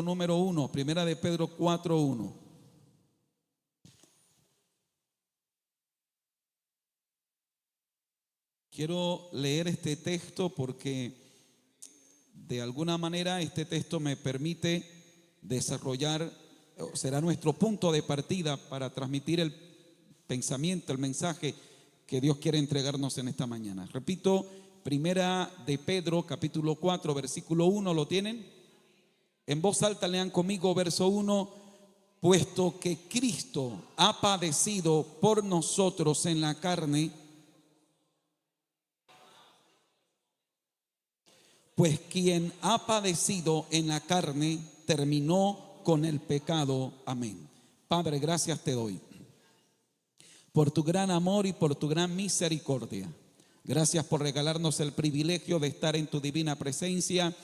número 1, primera de Pedro 4:1. Quiero leer este texto porque de alguna manera este texto me permite desarrollar, será nuestro punto de partida para transmitir el pensamiento, el mensaje que Dios quiere entregarnos en esta mañana. Repito, primera de Pedro capítulo 4 versículo 1, ¿lo tienen? En voz alta lean conmigo verso 1. Puesto que Cristo ha padecido por nosotros en la carne, pues quien ha padecido en la carne terminó con el pecado. Amén. Padre, gracias te doy por tu gran amor y por tu gran misericordia. Gracias por regalarnos el privilegio de estar en tu divina presencia.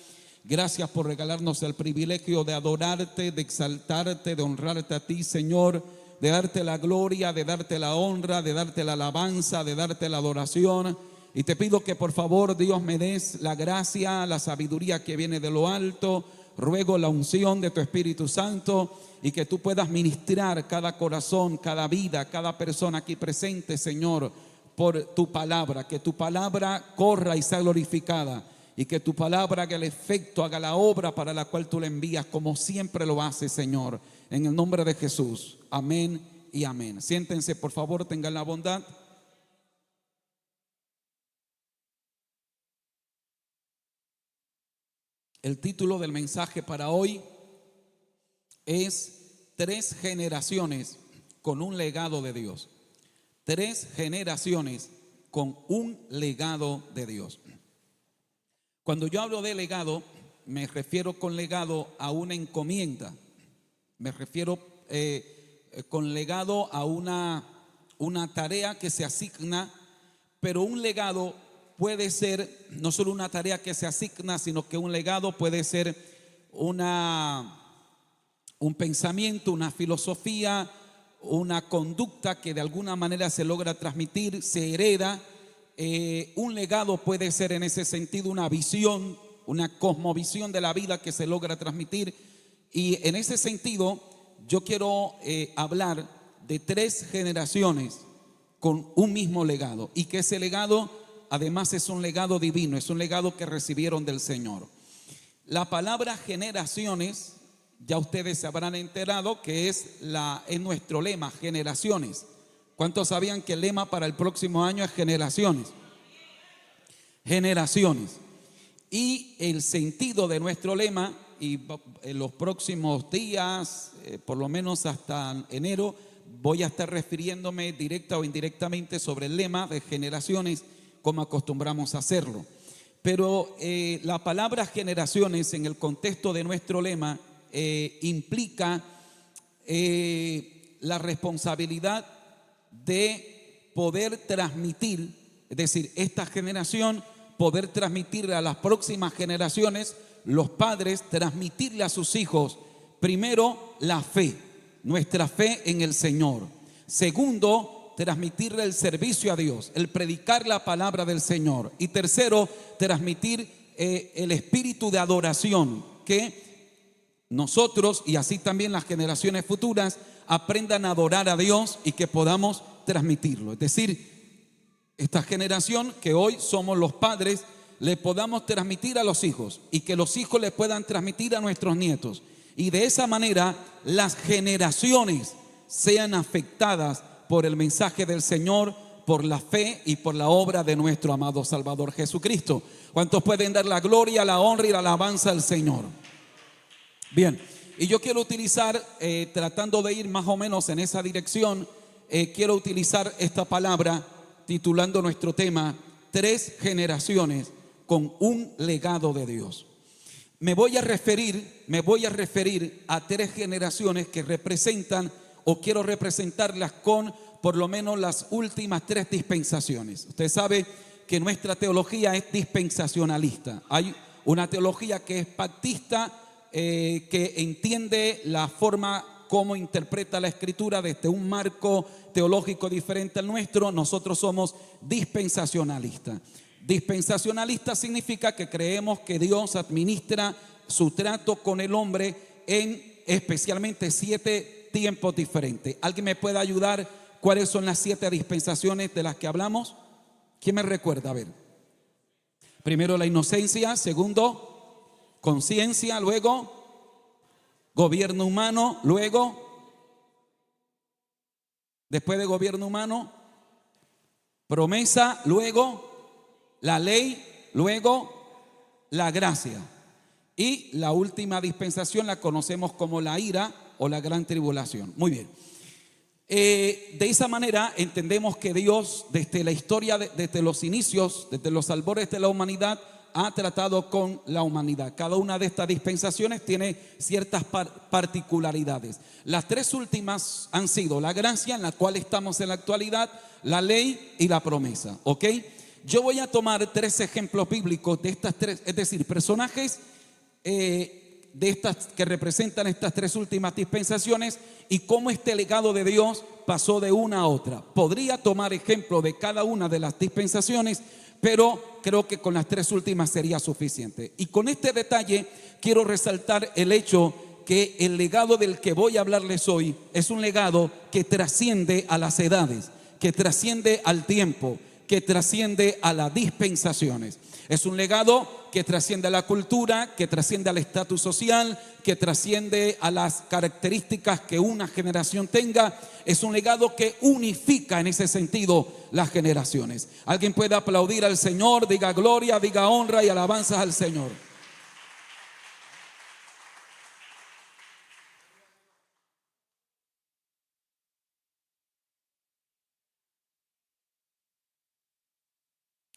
Gracias por regalarnos el privilegio de adorarte, de exaltarte, de honrarte a ti, Señor, de darte la gloria, de darte la honra, de darte la alabanza, de darte la adoración. Y te pido que por favor, Dios, me des la gracia, la sabiduría que viene de lo alto. Ruego la unción de tu Espíritu Santo y que tú puedas ministrar cada corazón, cada vida, cada persona aquí presente, Señor, por tu palabra. Que tu palabra corra y sea glorificada. Y que tu palabra haga el efecto, haga la obra para la cual tú la envías, como siempre lo haces, Señor. En el nombre de Jesús. Amén y amén. Siéntense, por favor, tengan la bondad. El título del mensaje para hoy es 3 generaciones con un legado de Dios. 3 generaciones con un legado de Dios. Cuando yo hablo de legado, me refiero con legado a una encomienda. Me refiero con legado a una tarea que se asigna, pero un legado puede ser no solo una tarea que se asigna, sino que un legado puede ser un pensamiento, una filosofía, una conducta que de alguna manera se logra transmitir, se hereda. Un legado puede ser en ese sentido una visión, una cosmovisión de la vida que se logra transmitir. Y en ese sentido yo quiero hablar de 3 generaciones con un mismo legado, y que ese legado además es un legado divino, es un legado que recibieron del Señor. La palabra generaciones, ya ustedes se habrán enterado que es nuestro lema, generaciones. ¿Cuántos sabían que el lema para el próximo año es generaciones? Generaciones. Y el sentido de nuestro lema, y en los próximos días, por lo menos hasta enero, voy a estar refiriéndome directa o indirectamente sobre el lema de generaciones, como acostumbramos a hacerlo. Pero la palabra generaciones en el contexto de nuestro lema implica la responsabilidad de poder transmitir, es decir, esta generación poder transmitirle a las próximas generaciones, los padres transmitirle a sus hijos, primero la fe, nuestra fe en el Señor. Segundo, transmitirle el servicio a Dios, el predicar la palabra del Señor. Y tercero, transmitir el espíritu de adoración, que nosotros y así también las generaciones futuras aprendan a adorar a Dios y que podamos transmitirlo. Es decir, esta generación que hoy somos los padres, le podamos transmitir a los hijos y que los hijos le puedan transmitir a nuestros nietos. Y de esa manera las generaciones sean afectadas por el mensaje del Señor, por la fe y por la obra de nuestro amado Salvador Jesucristo. ¿Cuántos pueden dar la gloria, la honra y la alabanza al Señor? Bien, y yo quiero utilizar, tratando de ir más o menos en esa dirección, quiero utilizar esta palabra titulando nuestro tema 3 generaciones con un legado de Dios. Me voy a referir a 3 generaciones que representan, o quiero representarlas con por lo menos las últimas 3 dispensaciones. Usted sabe que nuestra teología es dispensacionalista. Hay una teología que es pactista, que entiende la forma como interpreta la Escritura desde un marco teológico diferente al nuestro. Nosotros somos dispensacionalistas. Dispensacionalista significa que creemos que Dios administra su trato con el hombre en especialmente 7 tiempos diferentes. ¿Alguien me puede ayudar? ¿Cuáles son las 7 dispensaciones de las que hablamos? ¿Quién me recuerda? A ver. Primero la inocencia, segundo conciencia, luego gobierno humano, luego, después de gobierno humano, promesa, luego la ley, luego la gracia. Y la última dispensación la conocemos como la ira o la gran tribulación. Muy bien. De esa manera entendemos que Dios desde la historia, desde los inicios, desde los albores de la humanidad, ha tratado con la humanidad. Cada una de estas dispensaciones tiene ciertas particularidades. Las 3 últimas han sido la gracia, en la cual estamos en la actualidad, la ley y la promesa. ¿Ok? Yo voy a tomar 3 ejemplos bíblicos de estas 3, es decir, personajes de estas que representan estas 3 últimas dispensaciones y cómo este legado de Dios pasó de una a otra. Podría tomar ejemplo de cada una de las dispensaciones, pero creo que con las 3 últimas sería suficiente. Y con este detalle quiero resaltar el hecho que el legado del que voy a hablarles hoy es un legado que trasciende a las edades, que trasciende al tiempo, que trasciende a las dispensaciones. Es un legado que trasciende a la cultura, que trasciende al estatus social, que trasciende a las características que una generación tenga. Es un legado que unifica en ese sentido las generaciones. Alguien puede aplaudir al Señor, diga gloria, diga honra y alabanzas al Señor.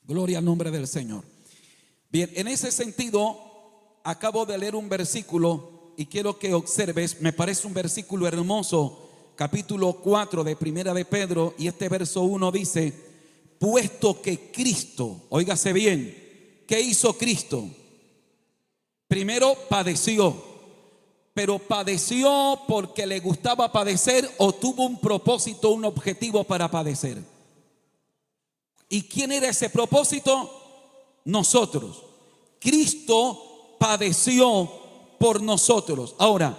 Gloria al nombre del Señor. Bien, en ese sentido, acabo de leer un versículo y quiero que observes, me parece un versículo hermoso, capítulo 4 de Primera de Pedro, y este verso 1 dice: puesto que Cristo, óigase bien, ¿qué hizo Cristo? Primero padeció, pero padeció porque le gustaba padecer o tuvo un propósito, un objetivo para padecer. ¿Y quién era ese propósito? Nosotros. Cristo padeció por nosotros. Ahora,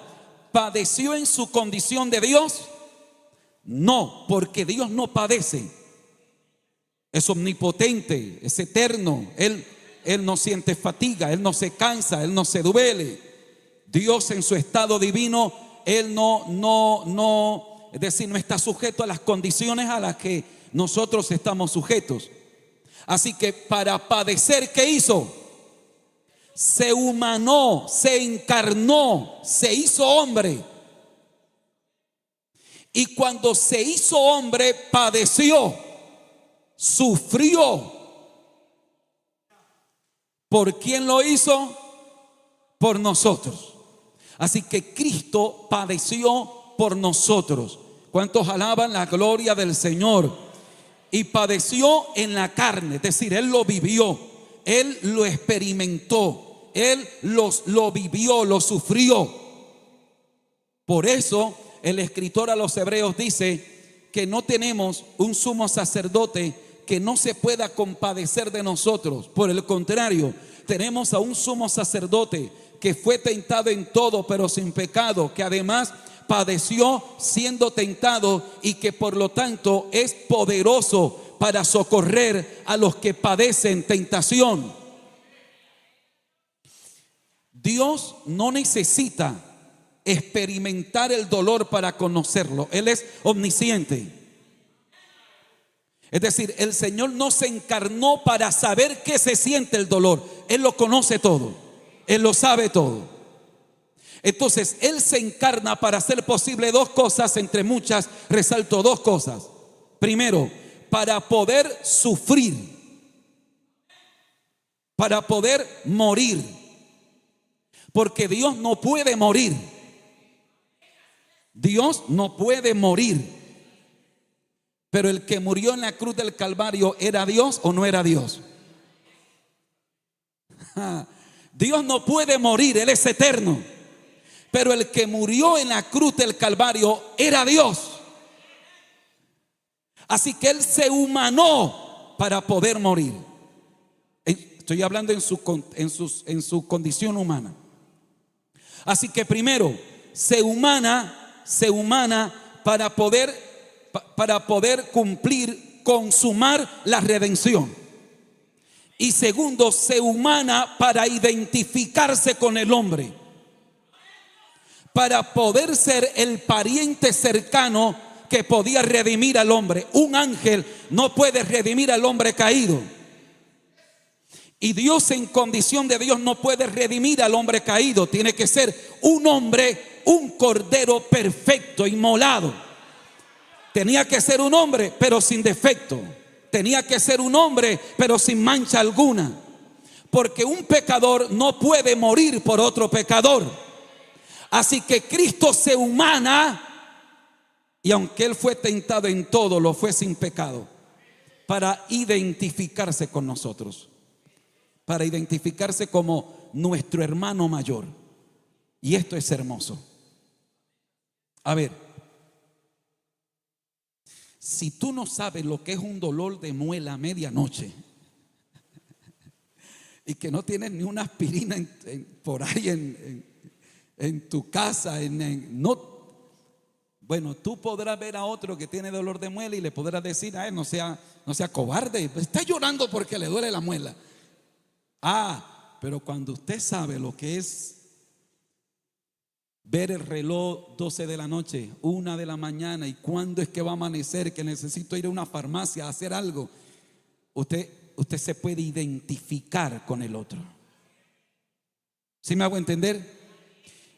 ¿padeció en su condición de Dios? No, porque Dios no padece. Es omnipotente, es eterno. Él no siente fatiga, Él no se cansa, Él no se duele. Dios en su estado divino, Él es decir, no está sujeto a las condiciones a las que nosotros estamos sujetos. Así que para padecer, ¿qué hizo? Se humanó, se encarnó, se hizo hombre. Y cuando se hizo hombre, padeció, sufrió. ¿Por quién lo hizo? Por nosotros. Así que Cristo padeció por nosotros. ¿Cuántos alaban la gloria del Señor? Y padeció en la carne, es decir, Él lo vivió, Él lo experimentó, Él lo vivió, lo sufrió. Por eso el escritor a los Hebreos dice que no tenemos un sumo sacerdote que no se pueda compadecer de nosotros. Por el contrario, tenemos a un sumo sacerdote que fue tentado en todo, pero sin pecado, que además padeció siendo tentado y que por lo tanto es poderoso para socorrer a los que padecen tentación. Dios no necesita experimentar el dolor para conocerlo. Él es omnisciente. Es decir, el Señor no se encarnó para saber qué se siente el dolor. Él lo conoce todo, Él lo sabe todo. Entonces Él se encarna para hacer posible 2 cosas, entre muchas resalto 2 cosas. Primero, para poder sufrir, para poder morir, porque Dios no puede morir. Dios no puede morir. Pero el que murió en la cruz del Calvario, ¿era Dios o no era Dios? Dios no puede morir, Él es eterno. Pero el que murió en la cruz del Calvario era Dios. Así que Él se humanó para poder morir. Estoy hablando en su condición humana. Así que primero, se humana para poder cumplir, consumar la redención. Y segundo, se humana para identificarse con el hombre, para poder ser el pariente cercano que podía redimir al hombre. Un ángel no puede redimir al hombre caído. Y Dios, en condición de Dios, no puede redimir al hombre caído. Tiene que ser un hombre, un cordero perfecto, inmolado. Tenía que ser un hombre, pero sin defecto. Tenía que ser un hombre, pero sin mancha alguna. Porque un pecador no puede morir por otro pecador. Así que Cristo se humana, y aunque Él fue tentado en todo, lo fue sin pecado, para identificarse con nosotros, para identificarse como nuestro hermano mayor. Y esto es hermoso. A ver, si tú no sabes lo que es un dolor de muela a medianoche y que no tienes ni una aspirina por ahí en tu casa, bueno, tú podrás ver a otro que tiene dolor de muela y le podrás decir a él, no sea cobarde, está llorando porque le duele la muela. Pero cuando usted sabe lo que es ver el reloj 12 de la noche, 1 de la mañana, y cuándo es que va a amanecer, que necesito ir a una farmacia a hacer algo, usted se puede identificar con el otro. ¿Sí me hago entender?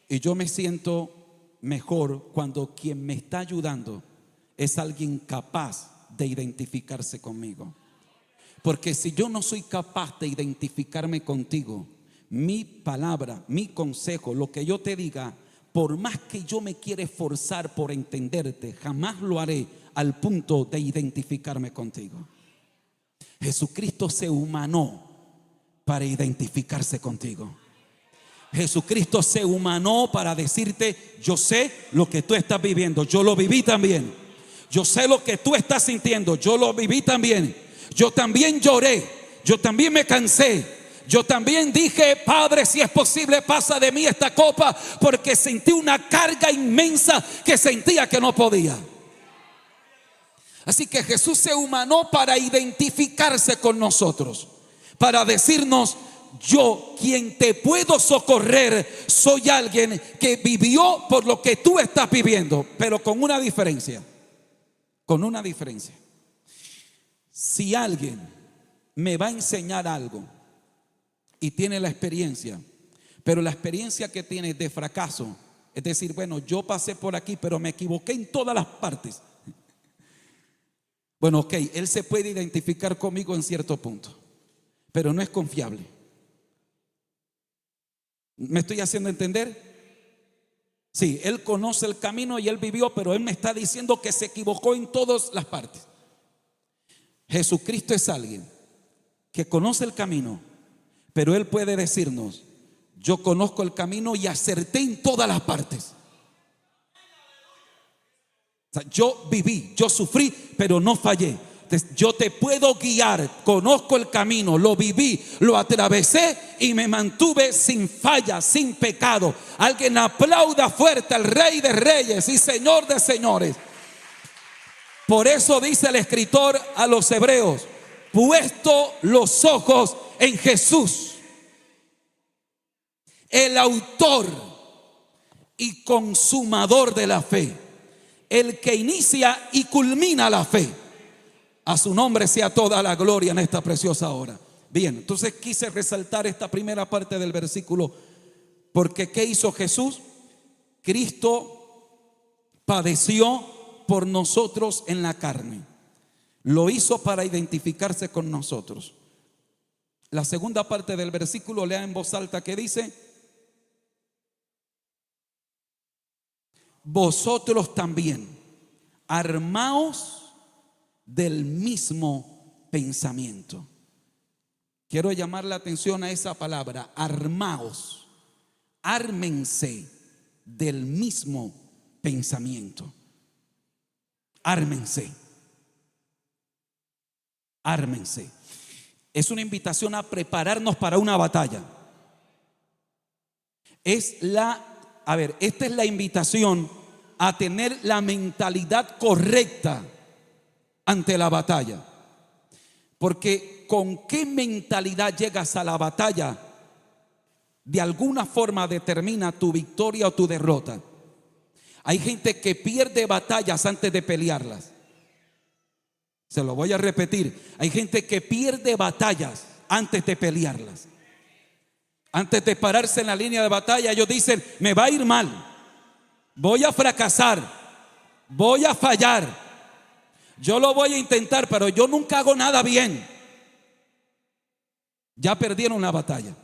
Y yo me siento mejor cuando quien me está ayudando es alguien capaz de identificarse conmigo. Porque si yo no soy capaz de identificarme contigo, mi palabra, mi consejo, lo que yo te diga, por más que yo me quiera esforzar por entenderte, jamás lo haré al punto de identificarme contigo. Jesucristo se humanó para identificarse contigo. Jesucristo se humanó para decirte: yo sé lo que tú estás viviendo, yo lo viví también. Yo sé lo que tú estás sintiendo, yo lo viví también. Yo también lloré, yo también me cansé. Yo también dije: Padre, si es posible, pasa de mí esta copa, porque sentí una carga inmensa que sentía que no podía. Así que Jesús se humanó para identificarse con nosotros, para decirnos: yo, quien te puedo socorrer, soy alguien que vivió por lo que tú estás viviendo, pero con una diferencia. Con una diferencia. Si alguien me va a enseñar algo y tiene la experiencia, pero la experiencia que tiene es de fracaso, es decir, bueno, yo pasé por aquí, pero me equivoqué en todas las partes. Bueno, ok, él se puede identificar conmigo en cierto punto, pero no es confiable. ¿Me estoy haciendo entender? Sí, él conoce el camino y él vivió, pero él me está diciendo que se equivocó en todas las partes. Jesucristo es alguien que conoce el camino, pero él puede decirnos: yo conozco el camino y acerté en todas las partes. O sea, yo viví, yo sufrí, pero no fallé. Entonces, yo te puedo guiar, conozco el camino, lo viví, lo atravesé y me mantuve sin falla, sin pecado. Alguien aplauda fuerte al Rey de Reyes y Señor de Señores. Por eso dice el escritor a los hebreos: puesto los ojos en Jesús, el autor y consumador de la fe, el que inicia y culmina la fe. A su nombre sea toda la gloria en esta preciosa hora. Bien, entonces quise resaltar esta primera parte del versículo, porque ¿qué hizo Jesús? Cristo padeció por nosotros en la carne. Lo hizo para identificarse con nosotros. La segunda parte del versículo, lea en voz alta, que dice: vosotros también armaos del mismo pensamiento. Quiero llamar la atención a esa palabra: armaos. Ármense del mismo pensamiento. Ármense. Ármense. Es una invitación a prepararnos para una batalla. Es la a ver, esta es la invitación a tener la mentalidad correcta ante la batalla. Porque con qué mentalidad llegas a la batalla, de alguna forma determina tu victoria o tu derrota. Hay gente que pierde batallas antes de pelearlas. Se lo voy a repetir. Hay gente que pierde batallas antes de pelearlas. Antes de pararse en la línea de batalla, ellos dicen: me va a ir mal, voy a fracasar, voy a fallar, yo lo voy a intentar, pero yo nunca hago nada bien. Ya perdieron la batalla.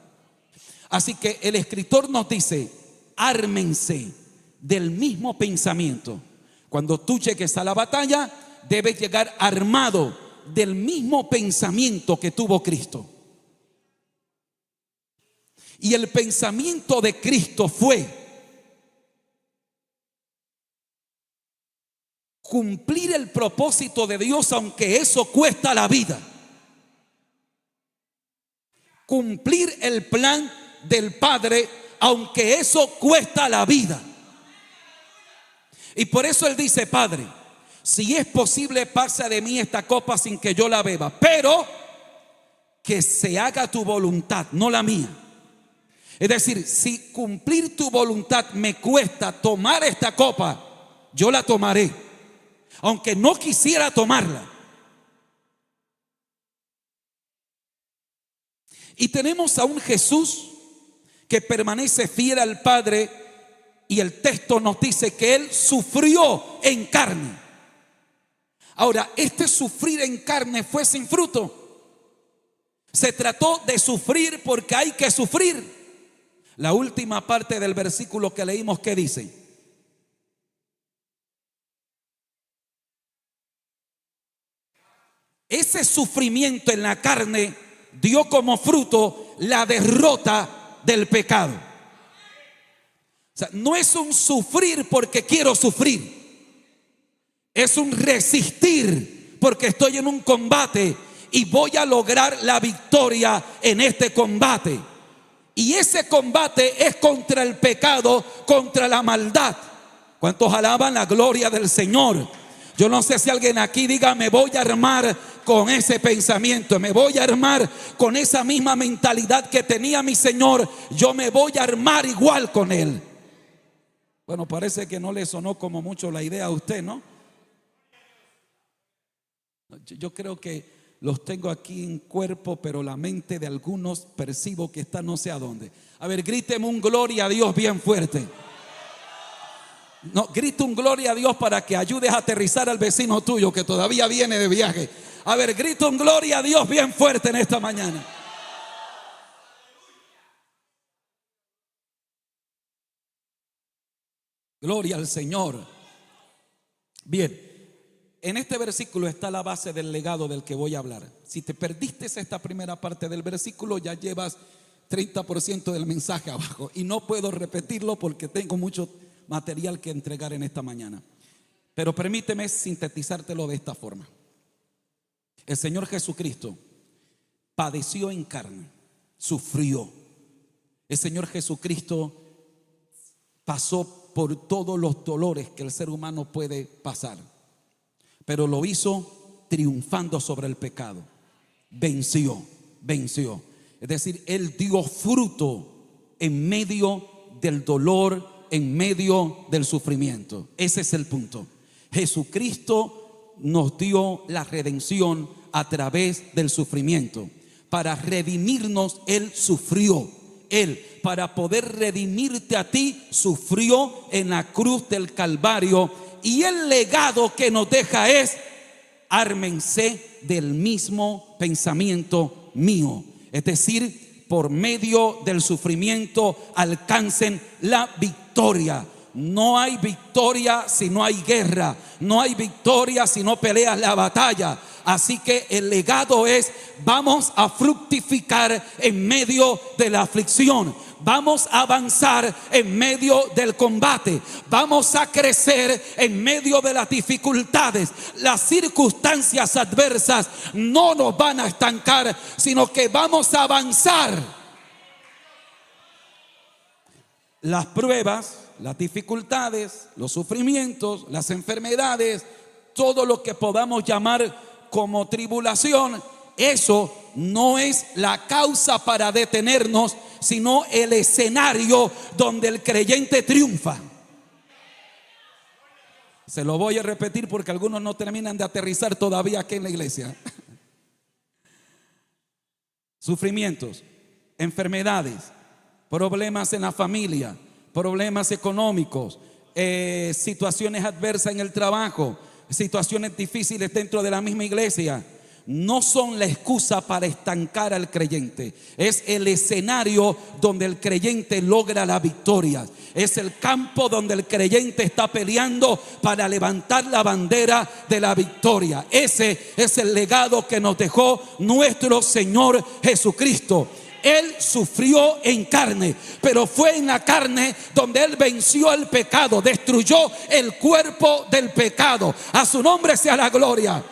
Así que el escritor nos dice: ármense del mismo pensamiento. Cuando tú llegues a la batalla, debes llegar armado del mismo pensamiento que tuvo Cristo. Y el pensamiento de Cristo fue cumplir el propósito de Dios, aunque eso cuesta la vida. Cumplir el plan del Padre, aunque eso cuesta la vida. Y por eso Él dice: Padre, si es posible, pasa de mí esta copa sin que yo la beba, pero que se haga tu voluntad, no la mía. Es decir, si cumplir tu voluntad me cuesta tomar esta copa, yo la tomaré, aunque no quisiera tomarla. Y tenemos a un Jesús que permanece fiel al Padre, y el texto nos dice que Él sufrió en carne. Ahora, este sufrir en carne fue sin fruto. Se trató de sufrir porque hay que sufrir. La última parte del versículo que leímos, ¿qué dice? Ese sufrimiento en la carne dio como fruto la derrota del pecado. O sea, no es un sufrir porque quiero sufrir, es un resistir porque estoy en un combate y voy a lograr la victoria en este combate. Y ese combate es contra el pecado, contra la maldad. ¿Cuántos alaban la gloria del Señor? Yo no sé si alguien aquí diga: me voy a armar con ese pensamiento, me voy a armar con esa misma mentalidad que tenía mi Señor, yo me voy a armar igual con Él. Bueno, parece que no le sonó como mucho la idea a usted, ¿no? Yo creo que los tengo aquí en cuerpo, pero la mente de algunos percibo que está no sé a dónde. A ver, gríteme un gloria a Dios bien fuerte. No, grita un gloria a Dios para que ayudes a aterrizar al vecino tuyo que todavía viene de viaje. A ver, grita un gloria a Dios bien fuerte en esta mañana. Gloria al Señor. Bien, en este versículo está la base del legado del que voy a hablar. Si te perdiste esta primera parte del versículo, ya llevas 30% del mensaje abajo. Y no puedo repetirlo porque tengo mucho material que entregar en esta mañana. Pero permíteme sintetizártelo de esta forma. El Señor Jesucristo padeció en carne, sufrió. El Señor Jesucristo pasó por todos los dolores que el ser humano puede pasar, pero lo hizo triunfando sobre el pecado. Venció. Es decir, Él dio fruto en medio del dolor, en medio del sufrimiento. Ese es el punto. Jesucristo nos dio la redención a través del sufrimiento. Para redimirnos, Él sufrió. Él, para poder redimirte a ti, sufrió en la cruz del Calvario. Y el legado que nos deja es: ármense del mismo pensamiento mío. Es decir, por medio del sufrimiento alcancen la victoria. No hay victoria si no hay guerra. No hay victoria si no peleas la batalla. Así que el legado es: vamos a fructificar en medio de la aflicción. Vamos a avanzar en medio del combate. Vamos a crecer en medio de las dificultades. Las circunstancias adversas no nos van a estancar, sino que vamos a avanzar. Las pruebas las dificultades, los sufrimientos, las enfermedades, todo lo que podamos llamar como tribulación, eso no es la causa para detenernos, sino el escenario donde el creyente triunfa. Se lo voy a repetir porque algunos no terminan de aterrizar todavía aquí en la iglesia. Sufrimientos, enfermedades, problemas en la familia, problemas económicos, situaciones adversas en el trabajo, situaciones difíciles dentro de la misma iglesia, no son la excusa para estancar al creyente. Es el escenario donde el creyente logra la victoria. Es el campo donde el creyente está peleando para levantar la bandera de la victoria. Ese es el legado que nos dejó nuestro Señor Jesucristo. Él sufrió en carne, pero fue en la carne donde Él venció el pecado, destruyó el cuerpo del pecado. A su nombre sea la gloria.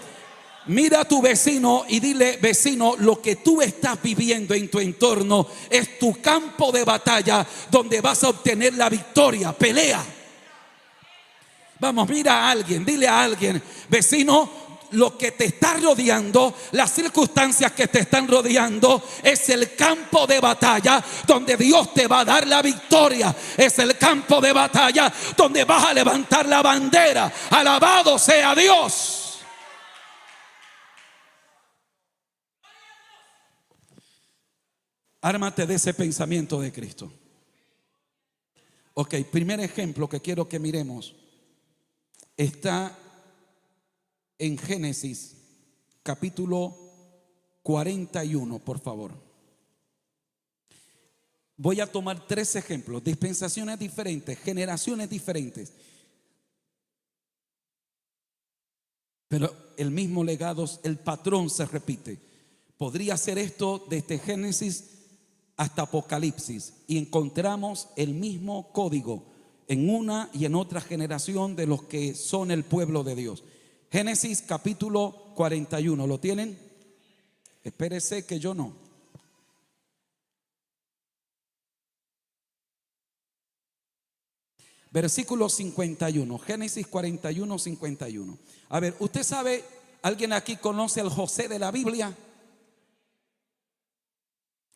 Mira a tu vecino y dile: vecino, lo que tú estás viviendo en tu entorno es tu campo de batalla donde vas a obtener la victoria. Pelea. Vamos, mira a alguien, dile a alguien: vecino, lo que te está rodeando, las circunstancias que te están rodeando, es el campo de batalla donde Dios te va a dar la victoria. Es el campo de batalla donde vas a levantar la bandera. Alabado sea Dios. Ármate de ese pensamiento de Cristo. Ok, primer ejemplo que quiero que miremos está en Génesis capítulo 41, por favor. Voy a tomar 3 ejemplos, dispensaciones diferentes, generaciones diferentes, pero el mismo legado, el patrón se repite. Podría ser esto desde Génesis hasta Apocalipsis, y encontramos el mismo código en una y en otra generación de los que son el pueblo de Dios. Génesis capítulo 41, ¿lo tienen? Espérese que yo no. Versículo 51, Génesis 41, 51. A ver, ¿usted sabe, alguien aquí conoce al José de la Biblia?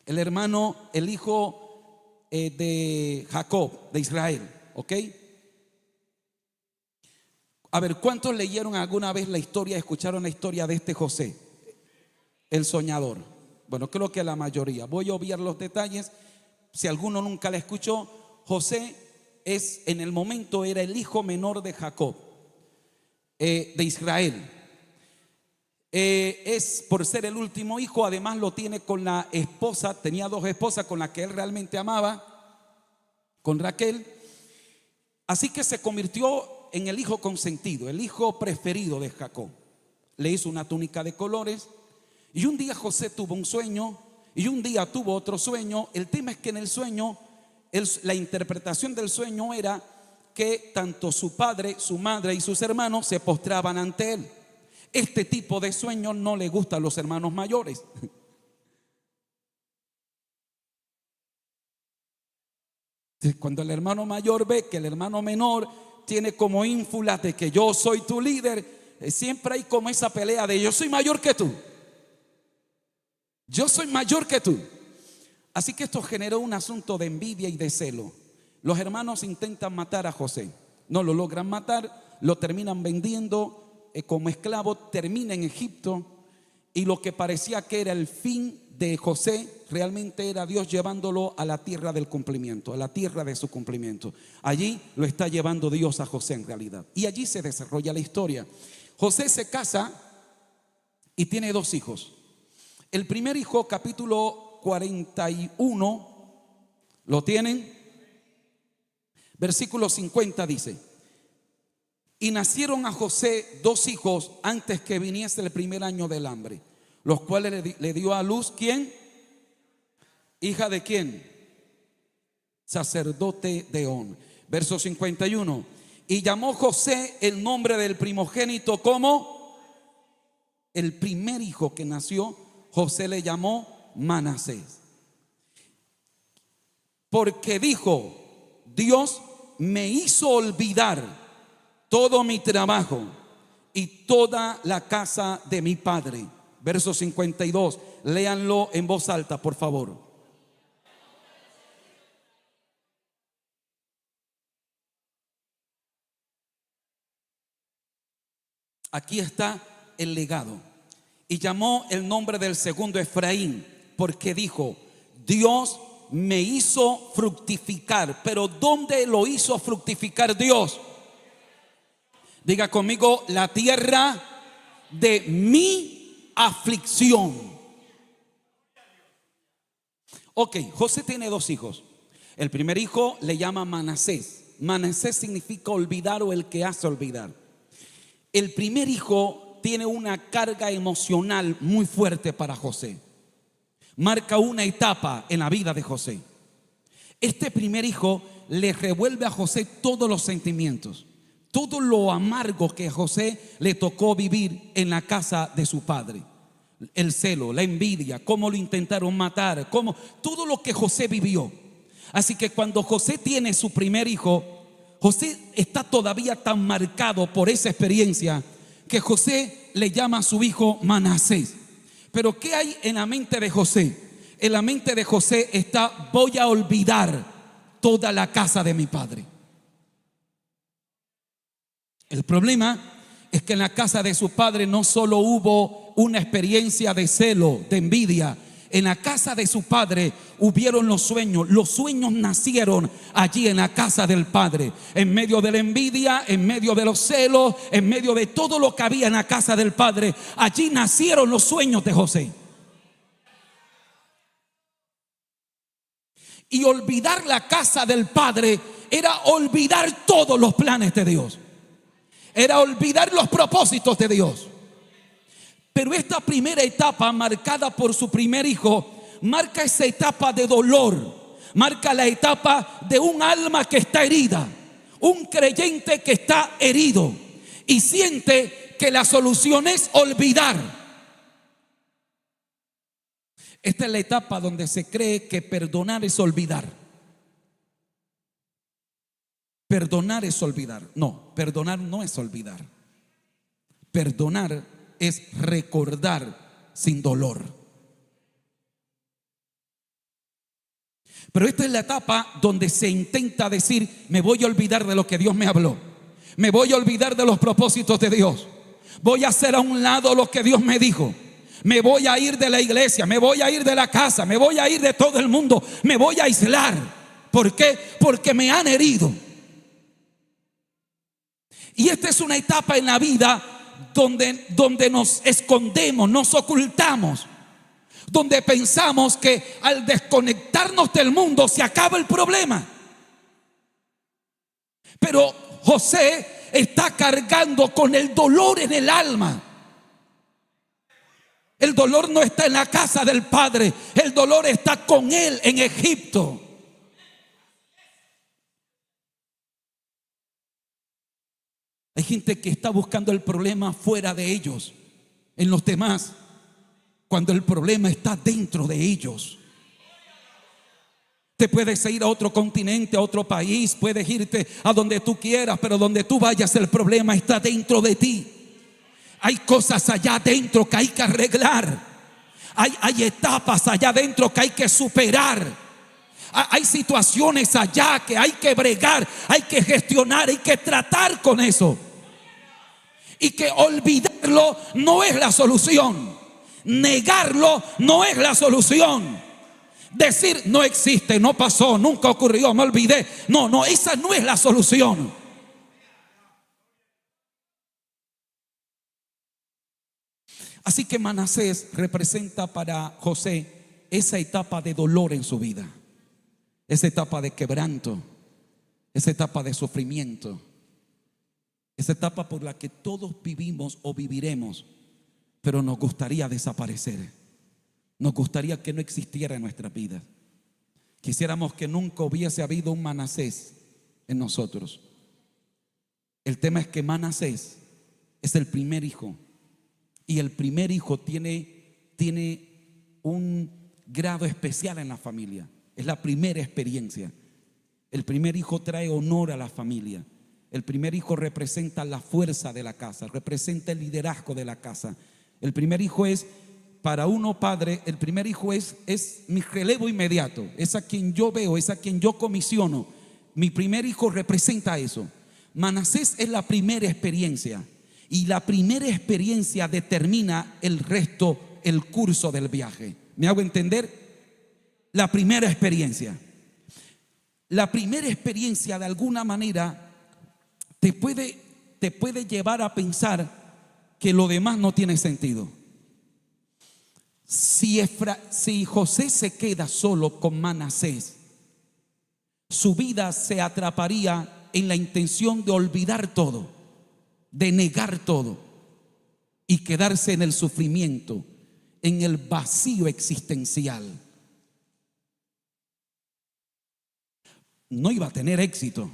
El hermano, el hijo de Jacob, de Israel, ¿ok? A ver, ¿cuántos leyeron alguna vez la historia, escucharon la historia de este José, el soñador? Bueno, creo que la mayoría. Voy a obviar los detalles. Si alguno nunca la escuchó, José en el momento era el hijo menor de Jacob, de Israel. Es por ser el último hijo, además lo tiene con la esposa, tenía 2 esposas con las que él realmente amaba, con Raquel. Así que se convirtió en el hijo consentido, el hijo preferido de Jacob. Le hizo una túnica de colores. Y un día José tuvo un sueño, y un día tuvo otro sueño. El tema es que en el sueño, la interpretación del sueño era que tanto su padre, su madre y sus hermanos se postraban ante él. Este tipo de sueño no le gusta a los hermanos mayores. Cuando el hermano mayor ve que el hermano menor tiene como ínfulas de que yo soy tu líder, siempre hay como esa pelea de yo soy mayor que tú. Yo soy mayor que tú. Así que esto generó un asunto de envidia y de celo. Los hermanos intentan matar a José, no lo logran matar, lo terminan vendiendo como esclavo, termina en Egipto, y lo que parecía que era el fin de José realmente era Dios llevándolo a la tierra del cumplimiento, a la tierra de su cumplimiento. Allí lo está llevando Dios a José en realidad, y allí se desarrolla la historia. José se casa y tiene 2 hijos. El primer hijo, capítulo 41, ¿lo tienen? Versículo 50 dice: y nacieron a José 2 hijos antes que viniese el primer año del hambre, los cuales le dio a luz, ¿quién? ¿Hija de quién? Sacerdote de On. Verso 51. Y llamó José el nombre del primogénito como el primer hijo que nació, José le llamó Manasés. Porque dijo: Dios me hizo olvidar todo mi trabajo y toda la casa de mi padre. Verso 52, léanlo en voz alta, por favor. Aquí está el legado. Y llamó el nombre del segundo Efraín, porque dijo: Dios me hizo fructificar. Pero ¿dónde lo hizo fructificar Dios? Diga conmigo: la tierra de mi aflicción. Ok, José tiene dos hijos. El primer hijo le llama Manasés. Manasés significa olvidar o el que hace olvidar. El primer hijo tiene una carga emocional muy fuerte para José. Marca una etapa en la vida de José. Este primer hijo le revuelve a José todos los sentimientos, todo lo amargo que a José le tocó vivir en la casa de su padre. El celo, la envidia, cómo lo intentaron matar, todo lo que José vivió. Así que cuando José tiene su primer hijo, José está todavía tan marcado por esa experiencia que José le llama a su hijo Manasés. Pero ¿qué hay en la mente de José? En la mente de José está: voy a olvidar toda la casa de mi padre. El problema es que en la casa de su padre no solo hubo una experiencia de celo, de envidia. En la casa de su padre hubieron los sueños. Los sueños nacieron allí en la casa del padre. En medio de la envidia, en medio de los celos, en medio de todo lo que había en la casa del padre, allí nacieron los sueños de José. Y olvidar la casa del padre era olvidar todos los planes de Dios. Era olvidar los propósitos de Dios. Pero esta primera etapa, marcada por su primer hijo, marca esa etapa de dolor. Marca la etapa de un alma que está herida, un creyente que está herido y siente que la solución es olvidar. Esta es la etapa donde se cree que perdonar es olvidar. Perdonar es olvidar. No, perdonar no es olvidar. Perdonar es recordar sin dolor. Pero esta es la etapa donde se intenta decir: me voy a olvidar de lo que Dios me habló, me voy a olvidar de los propósitos de Dios, voy a hacer a un lado lo que Dios me dijo, me voy a ir de la iglesia, me voy a ir de la casa, me voy a ir de todo el mundo, me voy a aislar. ¿Por qué? Porque me han herido. Y esta es una etapa en la vida donde nos escondemos, nos ocultamos, donde pensamos que al desconectarnos del mundo se acaba el problema. Pero José está cargando con el dolor en el alma. El dolor no está en la casa del padre, el dolor está con él en Egipto. Hay gente que está buscando el problema fuera de ellos, en los demás, cuando el problema está dentro de ellos. Te puedes ir a otro continente, a otro país, puedes irte a donde tú quieras, pero donde tú vayas el problema está dentro de ti. Hay cosas allá adentro que hay que arreglar. Hay etapas allá adentro que hay que superar. Hay situaciones allá que hay que bregar, hay que gestionar, hay que tratar con eso. Y que olvidarlo no es la solución. Negarlo no es la solución. Decir no existe, no pasó, nunca ocurrió, me olvidé. No, esa no es la solución. Así que Manasés representa para José esa etapa de dolor en su vida, esa etapa de quebranto, esa etapa de sufrimiento, esa etapa por la que todos vivimos o viviremos, pero nos gustaría desaparecer. Nos gustaría que no existiera en nuestras vidas. Quisiéramos que nunca hubiese habido un Manasés en nosotros. El tema es que Manasés es el primer hijo, y el primer hijo tiene un grado especial en la familia. Es la primera experiencia. El primer hijo trae honor a la familia. El primer hijo representa la fuerza de la casa, representa el liderazgo de la casa. El primer hijo es, para uno padre, el primer hijo es mi relevo inmediato, es a quien yo veo, es a quien yo comisiono. Mi primer hijo representa eso. Manasés es la primera experiencia, y la primera experiencia determina el resto, el curso del viaje. ¿Me hago entender? La primera experiencia. La primera experiencia de alguna manera te puede llevar a pensar que lo demás no tiene sentido. Si José se queda solo con Manasés, su vida se atraparía en la intención de olvidar todo, de negar todo y quedarse en el sufrimiento, en el vacío existencial. No iba a tener éxito,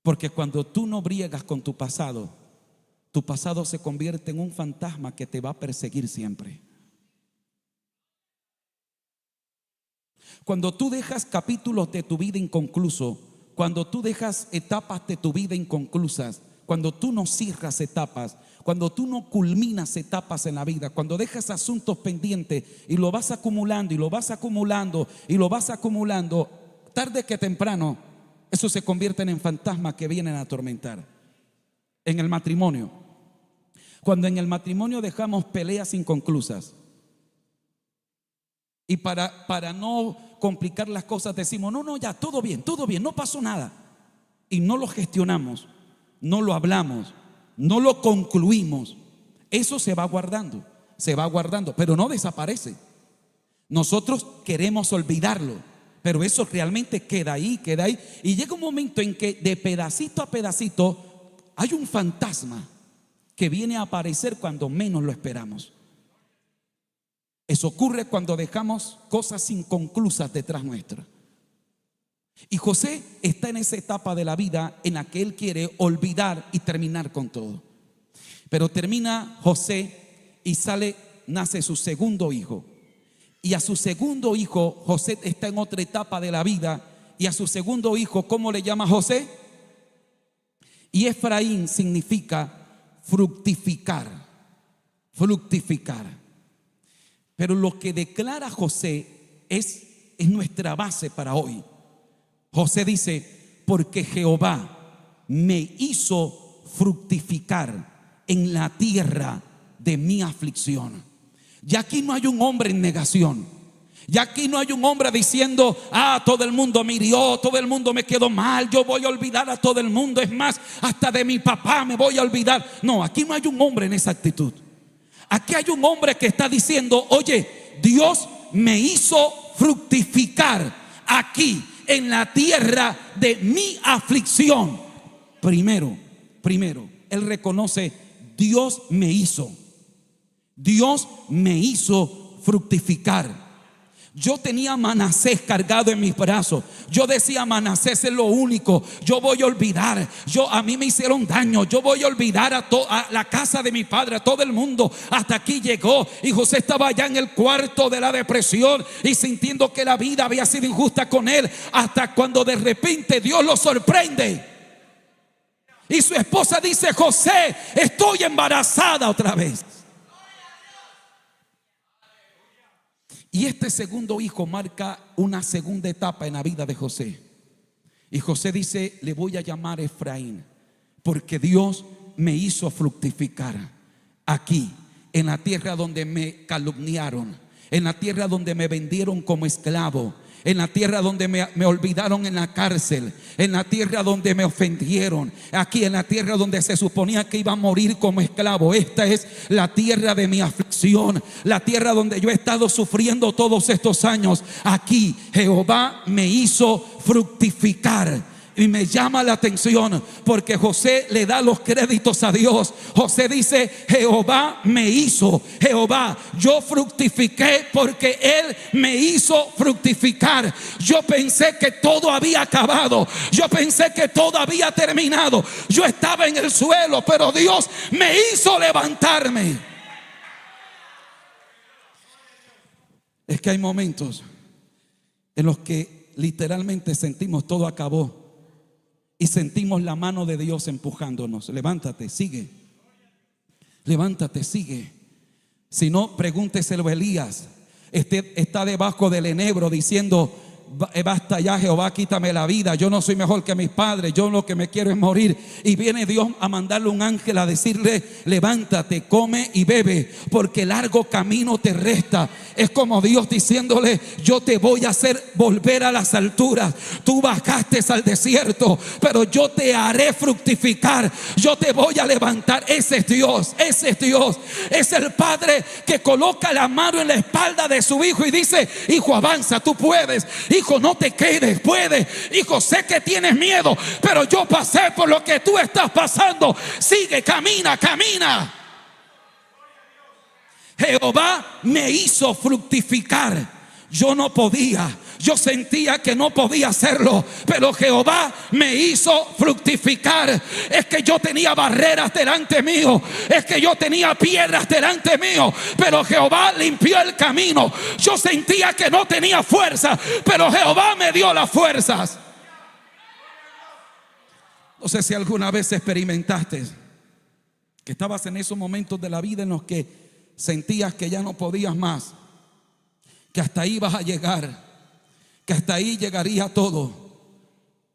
porque cuando tú no briegas con tu pasado se convierte en un fantasma que te va a perseguir siempre. Cuando tú dejas capítulos de tu vida inconclusos, cuando tú dejas etapas de tu vida inconclusas, cuando tú no cierras etapas, cuando tú no culminas etapas en la vida, cuando dejas asuntos pendientes y lo vas acumulando y lo vas acumulando y lo vas acumulando, tarde que temprano eso se convierte en fantasmas que vienen a atormentar. En el matrimonio, cuando en el matrimonio dejamos peleas inconclusas y para no complicar las cosas decimos no, ya, todo bien, no pasó nada, y no lo gestionamos, no lo hablamos, no lo concluimos, eso se va guardando, pero no desaparece. Nosotros queremos olvidarlo, pero eso realmente queda ahí. Y llega un momento en que de pedacito a pedacito hay un fantasma que viene a aparecer cuando menos lo esperamos. Eso ocurre cuando dejamos cosas inconclusas detrás nuestra. Y José está en esa etapa de la vida en la que él quiere olvidar y terminar con todo. Pero termina José y nace su segundo hijo. Y a su segundo hijo, José está en otra etapa de la vida. Y a su segundo hijo, ¿cómo le llama José? Y Efraín significa fructificar. Pero lo que declara José es nuestra base para hoy. José dice, porque Jehová me hizo fructificar en la tierra de mi aflicción. Ya aquí no hay un hombre en negación. Ya aquí no hay un hombre diciendo, todo el mundo me hirió, todo el mundo me quedó mal, yo voy a olvidar a todo el mundo, es más, hasta de mi papá me voy a olvidar. No, aquí no hay un hombre en esa actitud. Aquí hay un hombre que está diciendo, oye, Dios me hizo fructificar aquí en la tierra de mi aflicción. Primero, él reconoce, Dios me hizo fructificar. Yo tenía a Manasés cargado en mis brazos. Yo decía, Manasés es lo único. Yo voy a olvidar. A mí me hicieron daño. Yo voy a olvidar a la casa de mi padre, a todo el mundo. Hasta aquí llegó. Y José estaba allá en el cuarto de la depresión y sintiendo que la vida había sido injusta con él. Hasta cuando de repente Dios lo sorprende. Y su esposa dice, José, estoy embarazada otra vez. Y este segundo hijo marca una segunda etapa en la vida de José. Y José dice, le voy a llamar Efraín, porque Dios me hizo fructificar aquí, en la tierra donde me calumniaron, en la tierra donde me vendieron como esclavo, en la tierra donde me olvidaron en la cárcel, en la tierra donde me ofendieron, aquí en la tierra donde se suponía que iba a morir como esclavo. Esta es la tierra de mi aflicción, la tierra donde yo he estado sufriendo todos estos años. Aquí Jehová me hizo fructificar. Y me llama la atención porque José le da los créditos a Dios. José dice, Jehová me hizo, Jehová, yo fructifiqué porque Él me hizo fructificar. Yo pensé que todo había acabado, yo pensé que todo había terminado, yo estaba en el suelo, pero Dios me hizo levantarme. Es que hay momentos en los que literalmente sentimos todo acabó y sentimos la mano de Dios empujándonos. Levántate, sigue. Levántate, sigue. Si no, pregúnteselo a Elías. Está debajo del enebro diciendo: basta ya, Jehová, quítame la vida. Yo no soy mejor que mis padres. Yo lo que me quiero es morir. Y viene Dios a mandarle un ángel a decirle: levántate, come y bebe, porque largo camino te resta. Es como Dios diciéndole: yo te voy a hacer volver a las alturas. Tú bajaste al desierto, pero yo te haré fructificar. Yo te voy a levantar. Ese es Dios, ese es Dios. Es el Padre que coloca la mano en la espalda de su hijo y dice: hijo, avanza, tú puedes. Hijo, no te quedes, puedes. Hijo, sé que tienes miedo, pero yo pasé por lo que tú estás pasando. Sigue, camina, camina. Jehová me hizo fructificar. Yo no podía, yo sentía que no podía hacerlo, pero Jehová me hizo fructificar. Es que yo tenía barreras delante mío, es que yo tenía piedras delante mío, pero Jehová limpió el camino. Yo sentía que no tenía fuerza, pero Jehová me dio las fuerzas. No sé si alguna vez experimentaste que estabas en esos momentos de la vida en los que sentías que ya no podías más, que hasta ahí vas a llegar, que hasta ahí llegaría todo,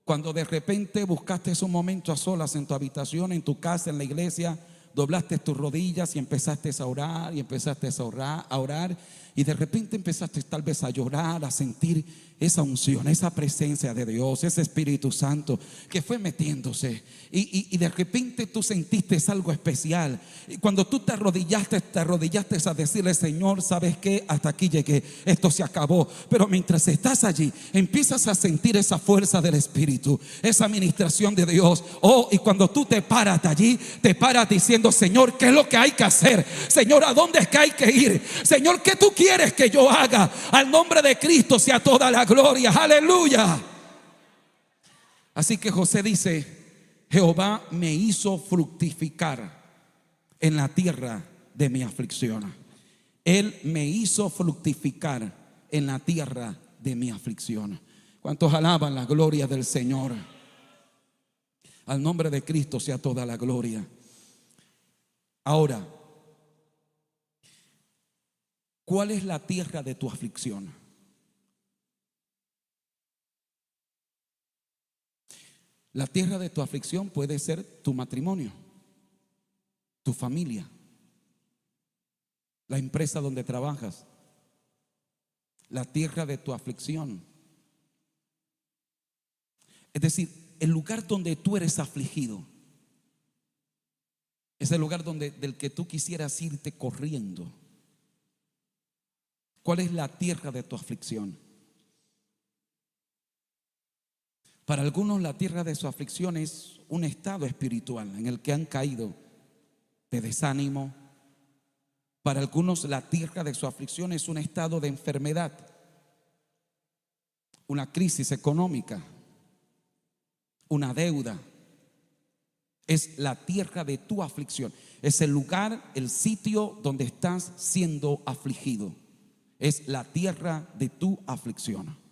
cuando de repente buscaste esos momentos a solas en tu habitación, en tu casa, en la iglesia, doblaste tus rodillas y empezaste a orar y empezaste a orar, y de repente empezaste tal vez a llorar, a sentir esa unción, esa presencia de Dios, ese Espíritu Santo que fue metiéndose, y de repente tú sentiste algo especial. Y cuando tú te arrodillaste a decirle: Señor, ¿sabes qué? Hasta aquí llegué, esto se acabó. Pero mientras estás allí, empiezas a sentir esa fuerza del Espíritu, esa administración de Dios. Y cuando tú te paras de allí, te paras diciendo: Señor, ¿qué es lo que hay que hacer? Señor, ¿a dónde es que hay que ir? Señor, ¿qué tú quieres que yo haga? Al nombre de Cristo sea toda la gloria, aleluya. Así que José dice: Jehová me hizo fructificar en la tierra de mi aflicción. Él me hizo fructificar en la tierra de mi aflicción. ¿Cuántos alaban la gloria del Señor? Al nombre de Cristo sea toda la gloria. Ahora, ¿cuál es la tierra de tu aflicción? La tierra de tu aflicción puede ser tu matrimonio, tu familia, la empresa donde trabajas. La tierra de tu aflicción, es decir, el lugar donde tú eres afligido, es el lugar del que tú quisieras irte corriendo. ¿Cuál es la tierra de tu aflicción? Para algunos, la tierra de su aflicción es un estado espiritual en el que han caído de desánimo. Para algunos, la tierra de su aflicción es un estado de enfermedad, una crisis económica, una deuda. Es la tierra de tu aflicción. Es el lugar, el sitio donde estás siendo afligido. Es la tierra de tu aflicción.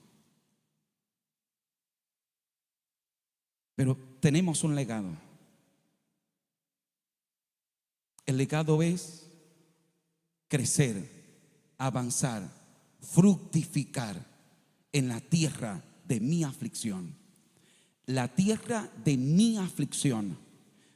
Pero tenemos un legado. El legado es crecer, avanzar, fructificar en la tierra de mi aflicción. La tierra de mi aflicción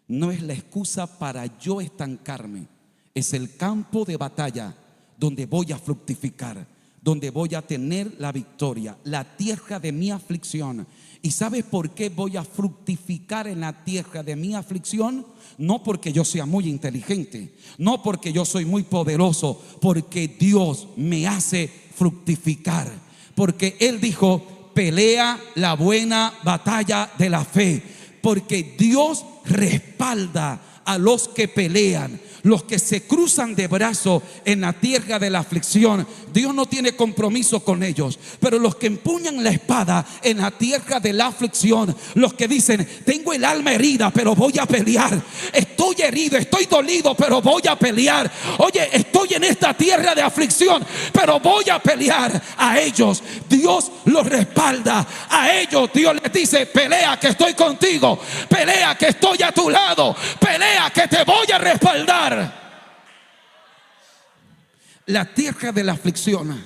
no es la excusa para yo estancarme. Es el campo de batalla donde voy a fructificar, donde voy a tener la victoria. La tierra de mi aflicción. ¿Y sabes por qué voy a fructificar en la tierra de mi aflicción? No porque yo sea muy inteligente, no porque yo soy muy poderoso, porque Dios me hace fructificar. Porque Él dijo: pelea la buena batalla de la fe. Porque Dios respalda a los que pelean, los que se cruzan de brazos en la tierra de la aflicción. Dios no tiene compromiso con ellos, pero los que empuñan la espada en la tierra de la aflicción, los que dicen: tengo el alma herida, pero voy a pelear. Estoy herido, estoy dolido, pero voy a pelear. Oye, estoy en esta tierra de aflicción, pero voy a pelear. A ellos Dios los respalda. A ellos Dios les dice: pelea, que estoy contigo. Pelea, que estoy a tu lado. Pelea, que te voy a respaldar. La tierra de la aflicción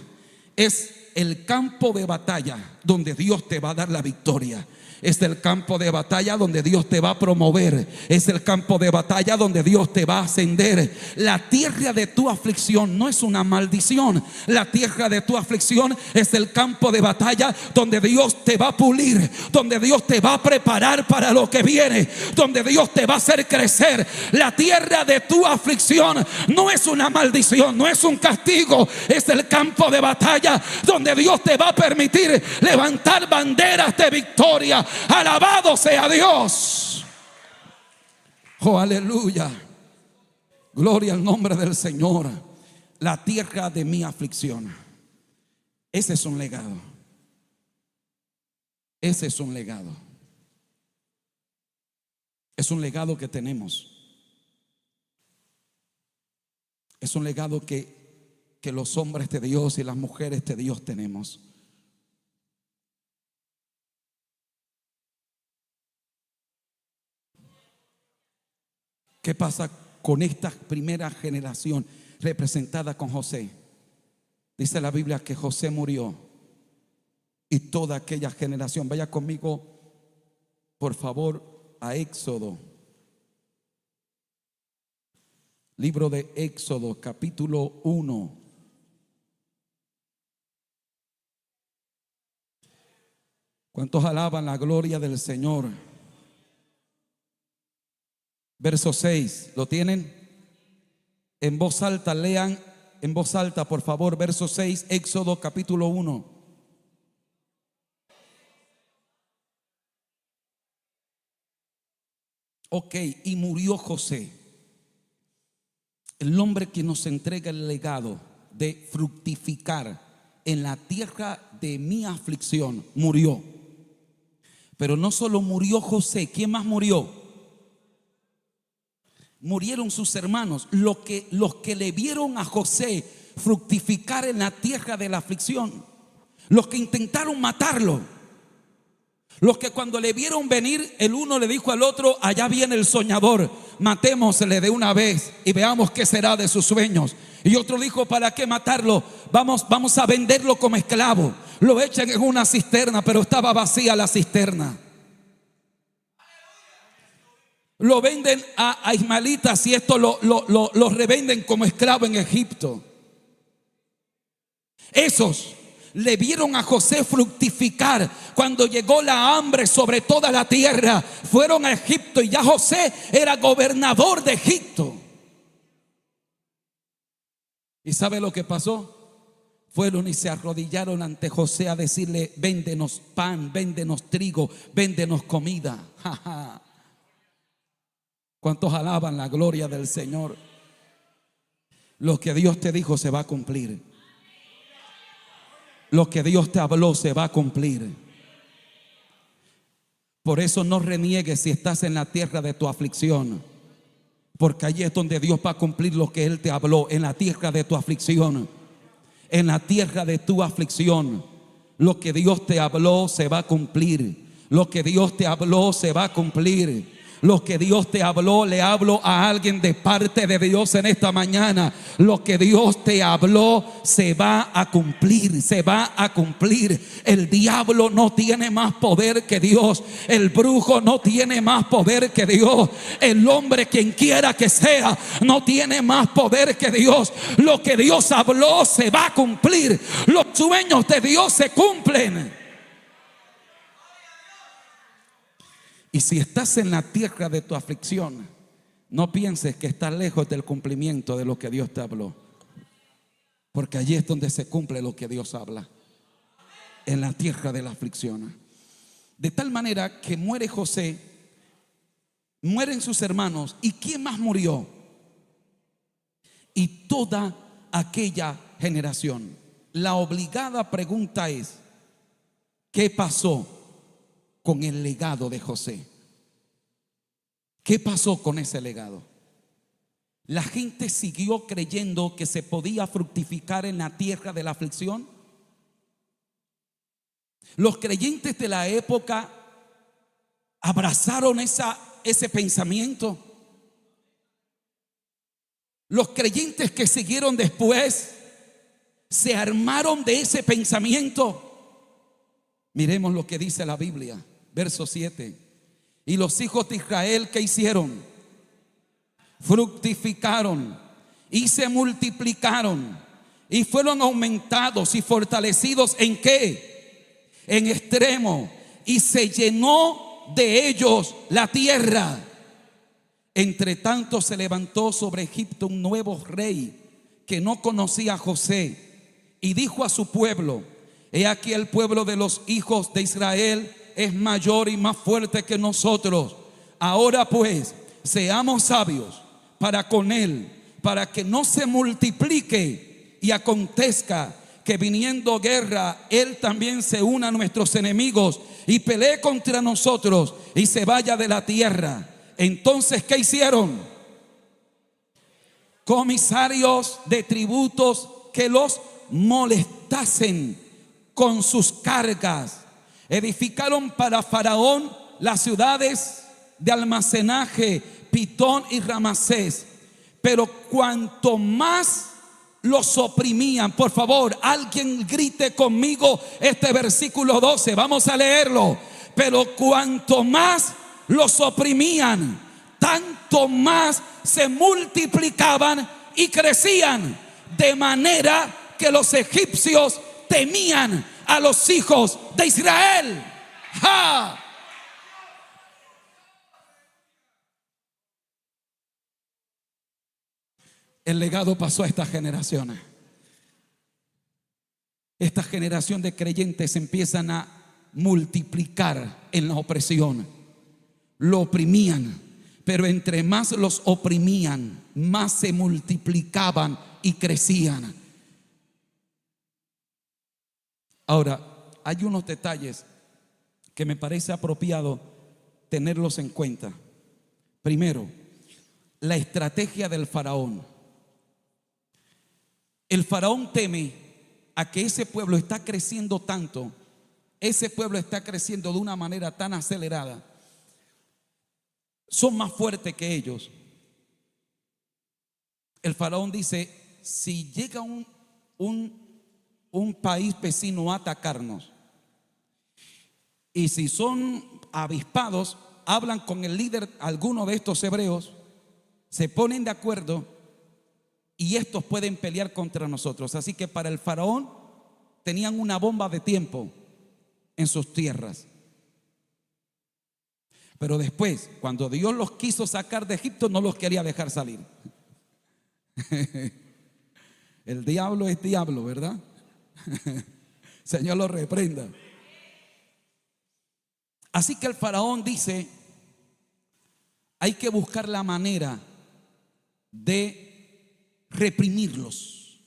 es el campo de batalla donde Dios te va a dar la victoria. Es el campo de batalla donde Dios te va a promover. Es el campo de batalla donde Dios te va a ascender. La tierra de tu aflicción no es una maldición. La tierra de tu aflicción es el campo de batalla donde Dios te va a pulir, donde Dios te va a preparar para lo que viene, donde Dios te va a hacer crecer. La tierra de tu aflicción no es una maldición, no es un castigo. Es el campo de batalla donde Dios te va a permitir levantar banderas de victoria. Alabado sea Dios. Oh, aleluya. Gloria al nombre del Señor. La tierra de mi aflicción. Ese es un legado. Ese es un legado. Es un legado que tenemos. Es un legado que los hombres de Dios y las mujeres de Dios tenemos. ¿Qué pasa con esta primera generación representada con José? Dice la Biblia que José murió y toda aquella generación. Vaya conmigo, por favor, a Éxodo. Libro de Éxodo, capítulo 1. ¿Cuántos alaban la gloria del Señor? Verso 6, ¿lo tienen? En voz alta, lean en voz alta, por favor, verso 6, Éxodo capítulo 1. Ok, y murió José, el hombre que nos entrega el legado de fructificar en la tierra de mi aflicción. Murió. Pero no solo murió José, ¿quién más murió? Murieron sus hermanos, los que le vieron a José fructificar en la tierra de la aflicción, los que intentaron matarlo, los que cuando le vieron venir, el uno le dijo al otro: allá viene el soñador, matémosle de una vez y veamos qué será de sus sueños. Y otro dijo: ¿para qué matarlo? Vamos a venderlo como esclavo. Lo echan en una cisterna, pero estaba vacía la cisterna. Lo venden a ismaelitas y esto lo revenden como esclavo en Egipto. Esos le vieron a José fructificar cuando llegó la hambre sobre toda la tierra. Fueron a Egipto y ya José era gobernador de Egipto. ¿Y sabe lo que pasó? Fueron y se arrodillaron ante José a decirle: véndenos pan, véndenos trigo, véndenos comida. ¿Cuántos alaban la gloria del Señor? Lo que Dios te dijo se va a cumplir. Lo que Dios te habló se va a cumplir. Por eso no reniegues si estás en la tierra de tu aflicción, porque allí es donde Dios va a cumplir lo que Él te habló. En la tierra de tu aflicción, en la tierra de tu aflicción, lo que Dios te habló se va a cumplir. Lo que Dios te habló se va a cumplir. Lo que Dios te habló, le hablo a alguien de parte de Dios en esta mañana. Lo que Dios te habló se va a cumplir, se va a cumplir. El diablo no tiene más poder que Dios. El brujo no tiene más poder que Dios. El hombre, quien quiera que sea, no tiene más poder que Dios. Lo que Dios habló se va a cumplir. Los sueños de Dios se cumplen. Y si estás en la tierra de tu aflicción, no pienses que estás lejos del cumplimiento de lo que Dios te habló, porque allí es donde se cumple lo que Dios habla, en la tierra de la aflicción. De tal manera que muere José, mueren sus hermanos. ¿Y quién más murió? Y toda aquella generación. La obligada pregunta es: ¿qué pasó con el legado de José? ¿Qué pasó con ese legado? ¿La gente siguió creyendo que se podía fructificar en la tierra de la aflicción? Los creyentes de la época abrazaron ese pensamiento. Los creyentes que siguieron después se armaron de ese pensamiento. Miremos lo que dice la Biblia, verso 7. Y los hijos de Israel, ¿qué hicieron? Fructificaron y se multiplicaron y fueron aumentados y fortalecidos. ¿En qué? En extremo. Y se llenó de ellos la tierra. Entre tanto se levantó sobre Egipto un nuevo rey que no conocía a José, y dijo a su pueblo: he aquí, el pueblo de los hijos de Israel es mayor y más fuerte que nosotros. Ahora pues, seamos sabios para con él, para que no se multiplique y acontezca que viniendo guerra, él también se una a nuestros enemigos y pelee contra nosotros y se vaya de la tierra. Entonces, ¿qué hicieron? Comisarios de tributos que los molestasen con sus cargas. Edificaron para Faraón las ciudades de almacenaje, Pitón y Ramasés. Pero cuanto más los oprimían, por favor, alguien grite conmigo este versículo 12, vamos a leerlo. Pero cuanto más los oprimían, tanto más se multiplicaban y crecían, de manera que los egipcios temían a los hijos de Israel. ¡Ja! El legado pasó a esta generación. Esta generación de creyentes empiezan a multiplicar en la opresión. Lo oprimían, pero entre más los oprimían, más se multiplicaban y crecían. Ahora, hay unos detalles que me parece apropiado tenerlos en cuenta. Primero, la estrategia del faraón. El faraón teme a que ese pueblo está creciendo tanto, ese pueblo está creciendo de una manera tan acelerada, son más fuertes que ellos. El faraón dice: si llega un país vecino a atacarnos, y si son avispados, hablan con el líder, alguno de estos hebreos, se ponen de acuerdo y estos pueden pelear contra nosotros. Así que para el faraón tenían una bomba de tiempo en sus tierras. Pero después, cuando Dios los quiso sacar de Egipto, no los quería dejar salir. El diablo es diablo, ¿verdad? Señor lo reprenda. Así que el faraón dice: hay que buscar la manera de reprimirlos.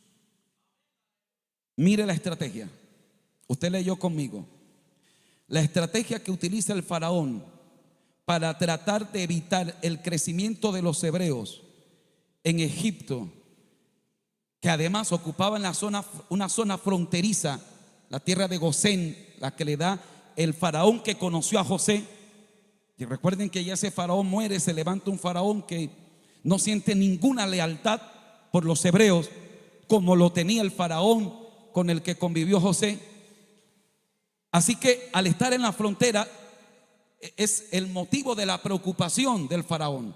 Mire la estrategia. Usted leyó conmigo. La estrategia que utiliza el faraón para tratar de evitar el crecimiento de los hebreos en Egipto, que además ocupaban una zona fronteriza, la tierra de Gosén, la que le da el faraón que conoció a José. Y recuerden que ya ese faraón muere, se levanta un faraón que no siente ninguna lealtad por los hebreos, como lo tenía el faraón con el que convivió José. Así que al estar en la frontera es el motivo de la preocupación del faraón.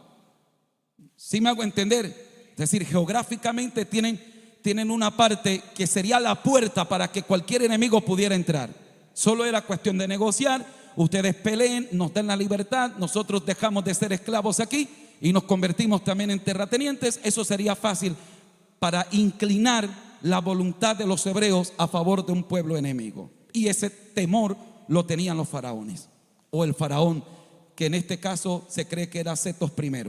¿Sí me hago entender? Es decir, geográficamente tienen una parte que sería la puerta para que cualquier enemigo pudiera entrar. Solo era cuestión de negociar. Ustedes peleen, nos den la libertad, nosotros dejamos de ser esclavos aquí y nos convertimos también en terratenientes. Eso sería fácil para inclinar la voluntad de los hebreos a favor de un pueblo enemigo. Y ese temor lo tenían los faraones, o el faraón que en este caso se cree que era Setos I.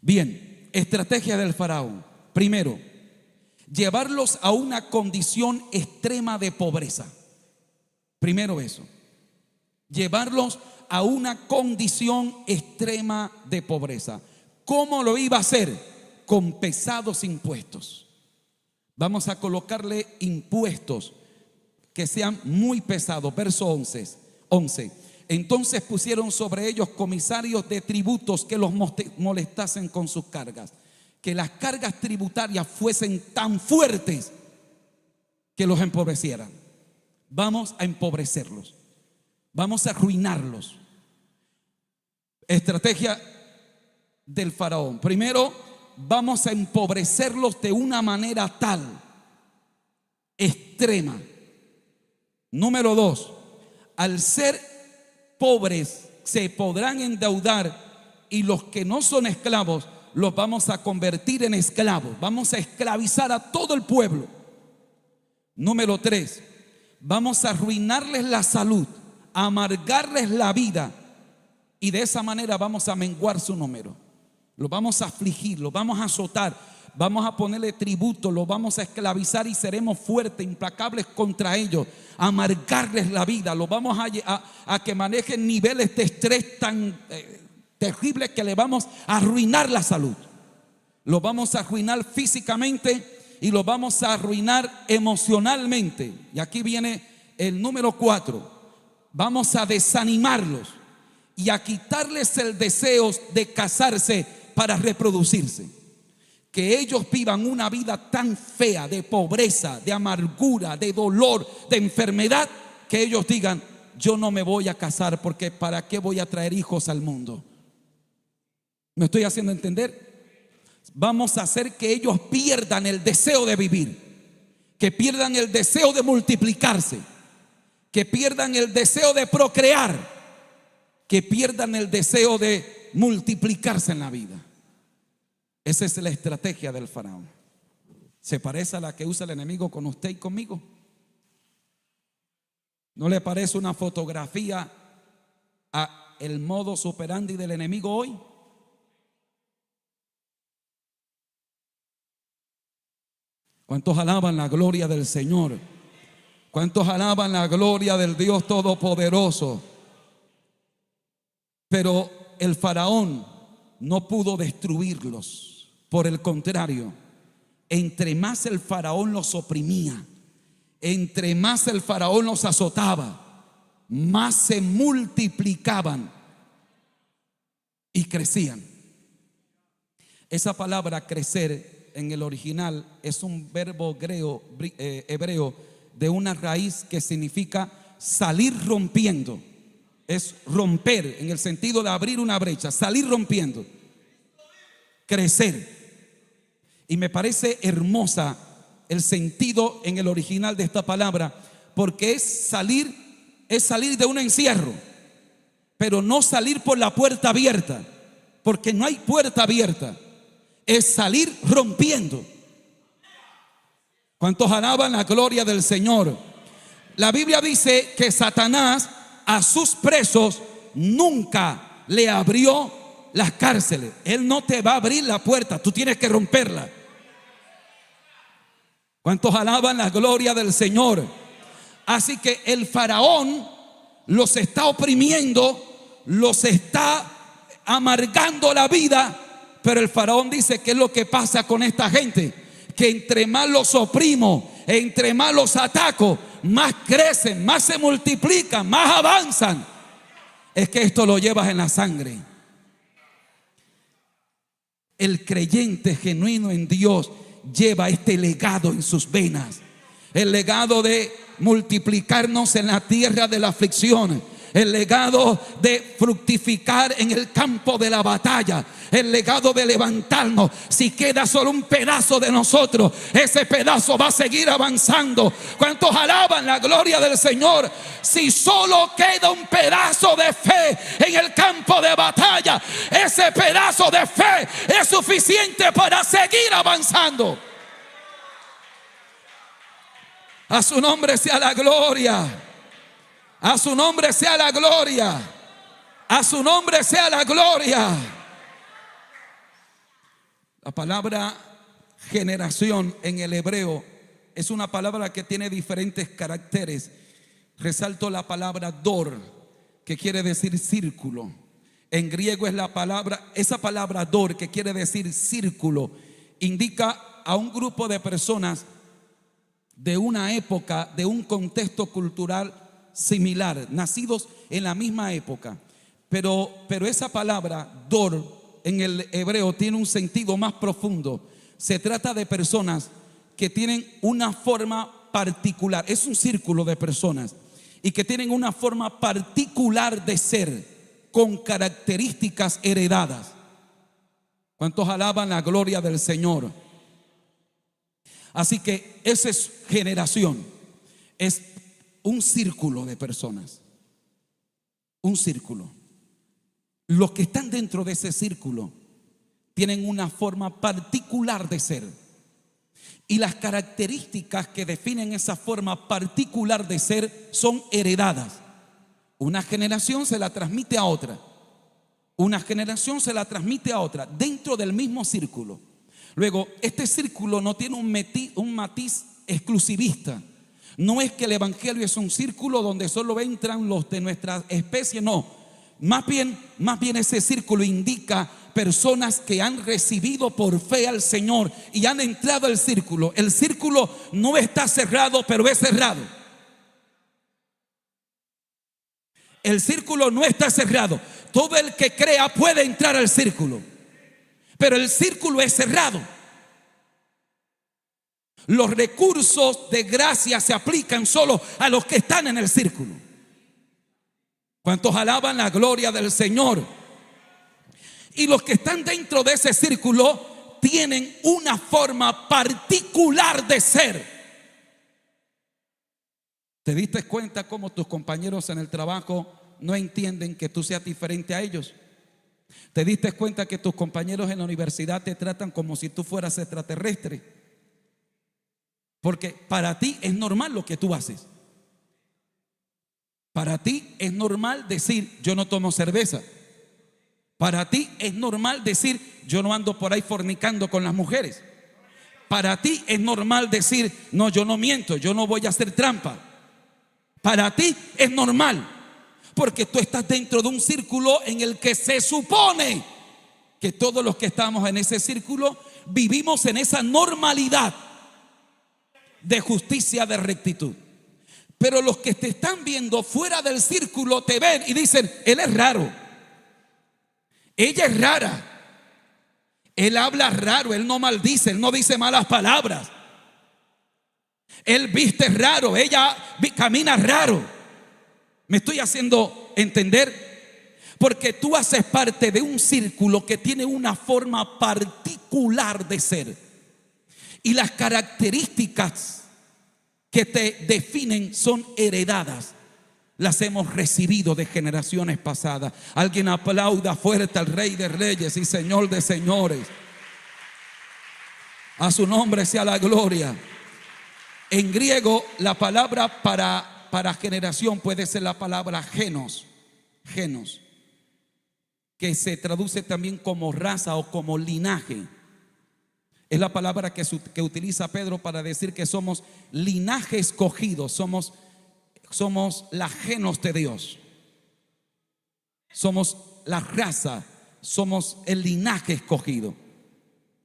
Bien, estrategia del faraón. Primero, llevarlos a una condición extrema de pobreza. Primero eso, llevarlos a una condición extrema de pobreza. ¿Cómo lo iba a hacer? Con pesados impuestos. Vamos a colocarle impuestos que sean muy pesados. Verso 11. Entonces pusieron sobre ellos comisarios de tributos que los molestasen con sus cargas. Que las cargas tributarias fuesen tan fuertes que los empobrecieran. Vamos a empobrecerlos. Vamos a arruinarlos. Estrategia del faraón. Primero, vamos a empobrecerlos de una manera tal, extrema. Número 2, al ser pobres se podrán endeudar y los que no son esclavos los vamos a convertir en esclavos. Vamos a esclavizar a todo el pueblo. Número 3, vamos a arruinarles la salud, a amargarles la vida y de esa manera vamos a menguar su número. Los vamos a afligir, los vamos a azotar, vamos a ponerle tributo, los vamos a esclavizar y seremos fuertes, implacables contra ellos, a amargarles la vida, los vamos a que manejen niveles de estrés tan terribles que le vamos a arruinar la salud. Los vamos a arruinar físicamente y los vamos a arruinar emocionalmente. Y aquí viene el número 4. Vamos a desanimarlos y a quitarles el deseo de casarse para reproducirse. Que ellos vivan una vida tan fea de pobreza, de amargura, de dolor, de enfermedad, que ellos digan: yo no me voy a casar porque ¿para qué voy a traer hijos al mundo? ¿Me estoy haciendo entender? Vamos a hacer que ellos pierdan el deseo de vivir, que pierdan el deseo de multiplicarse, que pierdan el deseo de procrear, que pierdan el deseo de multiplicarse en la vida. Esa es la estrategia del faraón. ¿Se parece a la que usa el enemigo con usted y conmigo? ¿No le parece una fotografía a el modus operandi del enemigo hoy? ¿Cuántos alaban la gloria del Señor? ¿Cuántos alaban la gloria del Dios Todopoderoso? Pero el faraón no pudo destruirlos. Por el contrario, entre más el faraón los oprimía, entre más el faraón los azotaba, más se multiplicaban y crecían. Esa palabra crecer en el original es un verbo hebreo de una raíz que significa salir rompiendo. Es romper en el sentido de abrir una brecha, salir rompiendo, crecer. Y me parece hermosa el sentido en el original de esta palabra, porque es salir de un encierro, pero no salir por la puerta abierta, porque no hay puerta abierta. Es salir rompiendo. ¿Cuántos alaban la gloria del Señor? La Biblia dice que Satanás a sus presos nunca le abrió las cárceles. Él no te va a abrir la puerta, tú tienes que romperla. ¿Cuántos alaban la gloria del Señor? Así que el faraón los está oprimiendo, los está amargando la vida. Pero el faraón dice: ¿qué es lo que pasa con esta gente? Que entre más los oprimo, entre más los ataco, más crecen, más se multiplican, más avanzan. Es que esto lo llevas en la sangre. El creyente genuino en Dios lleva este legado en sus venas. El legado de multiplicarnos en la tierra de la aflicción. El legado de fructificar en el campo de la batalla. El legado de levantarnos. Si queda solo un pedazo de nosotros, ese pedazo va a seguir avanzando. ¿Cuántos alaban la gloria del Señor? Si solo queda un pedazo de fe en el campo de batalla, ese pedazo de fe es suficiente para seguir avanzando. A su nombre sea la gloria. A su nombre sea la gloria. A su nombre sea la gloria. La palabra generación en el hebreo es una palabra que tiene diferentes caracteres. Resalto la palabra dor, que quiere decir círculo. En griego es esa palabra dor, que quiere decir círculo, indica a un grupo de personas de una época, de un contexto cultural similar, nacidos en la misma época. Pero esa palabra dor en el hebreo tiene un sentido más profundo. Se trata de personas que tienen una forma particular. Es un círculo de personas y que tienen una forma particular de ser, con características heredadas. ¿Cuántos alaban la gloria del Señor? Así que esa es generación. Es un círculo de personas. Un círculo. Los que están dentro de ese círculo tienen una forma particular de ser. Y las características que definen esa forma particular de ser son heredadas. Una generación se la transmite a otra. Una generación se la transmite a otra dentro del mismo círculo. Luego, este círculo no tiene un matiz exclusivista. No es que el evangelio es un círculo donde solo entran los de nuestra especie, no. Más bien ese círculo indica personas que han recibido por fe al Señor y han entrado al círculo. El círculo no está cerrado, pero es cerrado. El círculo no está cerrado. Todo el que crea puede entrar al círculo, pero el círculo es cerrado. Los recursos de gracia se aplican solo a los que están en el círculo. ¿Cuántos alaban la gloria del Señor? Y los que están dentro de ese círculo tienen una forma particular de ser. ¿Te diste cuenta cómo tus compañeros en el trabajo no entienden que tú seas diferente a ellos? ¿Te diste cuenta que tus compañeros en la universidad te tratan como si tú fueras extraterrestre? Porque para ti es normal lo que tú haces. Para ti es normal decir: yo no tomo cerveza. Para ti es normal decir: yo no ando por ahí fornicando con las mujeres. Para ti es normal decir: no, yo no miento, yo no voy a hacer trampa. Para ti es normal, porque tú estás dentro de un círculo en el que se supone que todos los que estamos en ese círculo vivimos en esa normalidad de justicia, de rectitud. Pero los que te están viendo fuera del círculo te ven y dicen: él es raro, ella es rara, él habla raro, él no maldice, él no dice malas palabras, él viste raro, ella camina raro. ¿Me estoy haciendo entender? Porque tú haces parte de un círculo que tiene una forma particular de ser, y las características que te definen son heredadas. Las hemos recibido de generaciones pasadas. Alguien aplauda fuerte al Rey de Reyes y Señor de Señores. A su nombre sea la gloria. En griego, la palabra para generación puede ser la palabra genos, que se traduce también como raza o como linaje. Es la palabra que utiliza Pedro para decir que somos linaje escogido, somos la genos de Dios, somos la raza, somos el linaje escogido.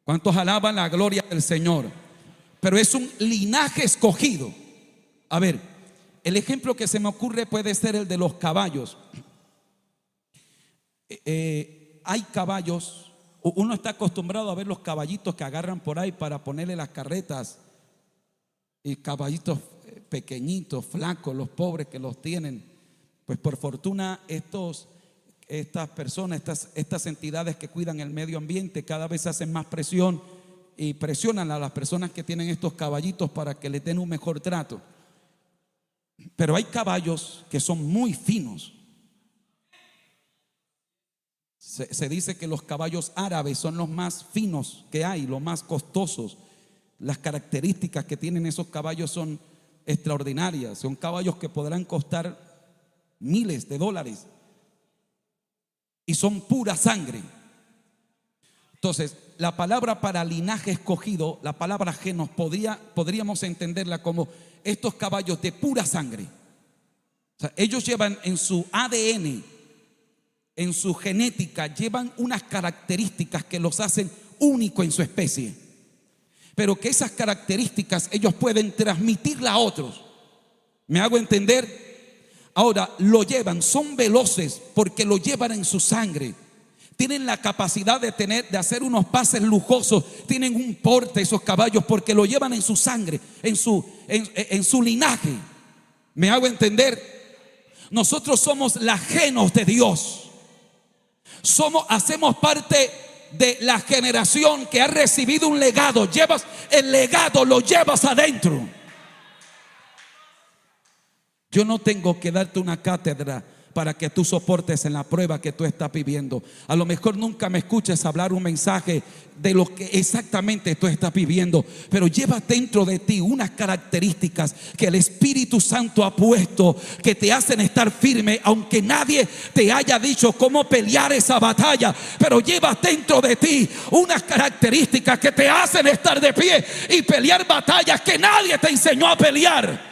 ¿Cuántos alaban la gloria del Señor? Pero es un linaje escogido. A ver, el ejemplo que se me ocurre puede ser el de los caballos. Hay caballos. Uno está acostumbrado a ver los caballitos que agarran por ahí para ponerle las carretas, y caballitos pequeñitos, flacos, los pobres que los tienen. Pues por fortuna estas personas, estas entidades que cuidan el medio ambiente cada vez hacen más presión y presionan a las personas que tienen estos caballitos para que les den un mejor trato. Pero hay caballos que son muy finos. Se dice que los caballos árabes son los más finos que hay, los más costosos. Las características que tienen esos caballos son extraordinarias. Son caballos que podrán costar miles de dólares. y son pura sangre. Entonces, la palabra para linaje escogido, la palabra genos, podríamos entenderla como estos caballos de pura sangre. O sea, ellos llevan en su ADN, en su genética, llevan unas características que los hacen únicos en su especie, pero que esas características ellos pueden transmitirla a otros. ¿Me hago entender? Ahora, lo llevan, son veloces porque lo llevan en su sangre. Tienen la capacidad de hacer unos pases lujosos. Tienen un porte esos caballos porque lo llevan en su sangre, en su linaje. ¿Me hago entender? Nosotros somos la genos de Dios. Hacemos parte de la generación que ha recibido un legado. Llevas el legado, lo llevas adentro. Yo no tengo que darte una cátedra para que tú soportes en la prueba que tú estás viviendo. A lo mejor nunca me escuches hablar un mensaje de lo que exactamente tú estás viviendo, pero llevas dentro de ti unas características que el Espíritu Santo ha puesto, que te hacen estar firme, aunque nadie te haya dicho cómo pelear esa batalla. Pero llevas dentro de ti unas características que te hacen estar de pie y pelear batallas que nadie te enseñó a pelear.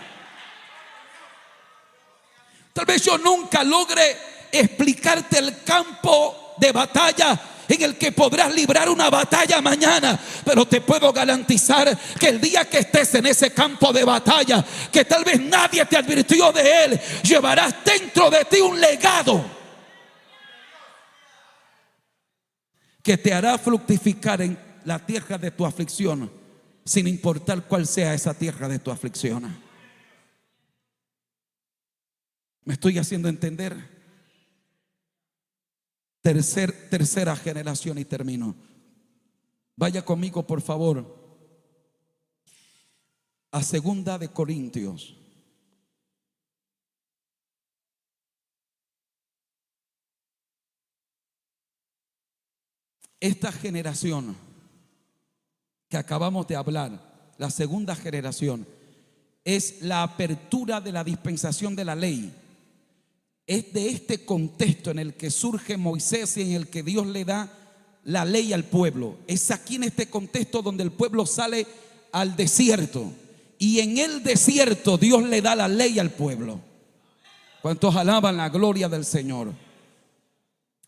Tal vez yo nunca logre explicarte el campo de batalla en el que podrás librar una batalla mañana, pero te puedo garantizar que el día que estés en ese campo de batalla, que tal vez nadie te advirtió de él, llevarás dentro de ti un legado que te hará fructificar en la tierra de tu aflicción, sin importar cuál sea esa tierra de tu aflicción. ¿Me estoy haciendo entender? Tercera generación y termino. Vaya conmigo, por favor, a 2 de Corintios. Esta generación que acabamos de hablar, la segunda generación, es la apertura de la dispensación de la ley. Es de este contexto en el que surge Moisés y en el que Dios le da la ley al pueblo. Es aquí en este contexto donde el pueblo sale al desierto, y en el desierto Dios le da la ley al pueblo. ¿Cuántos alaban la gloria del Señor?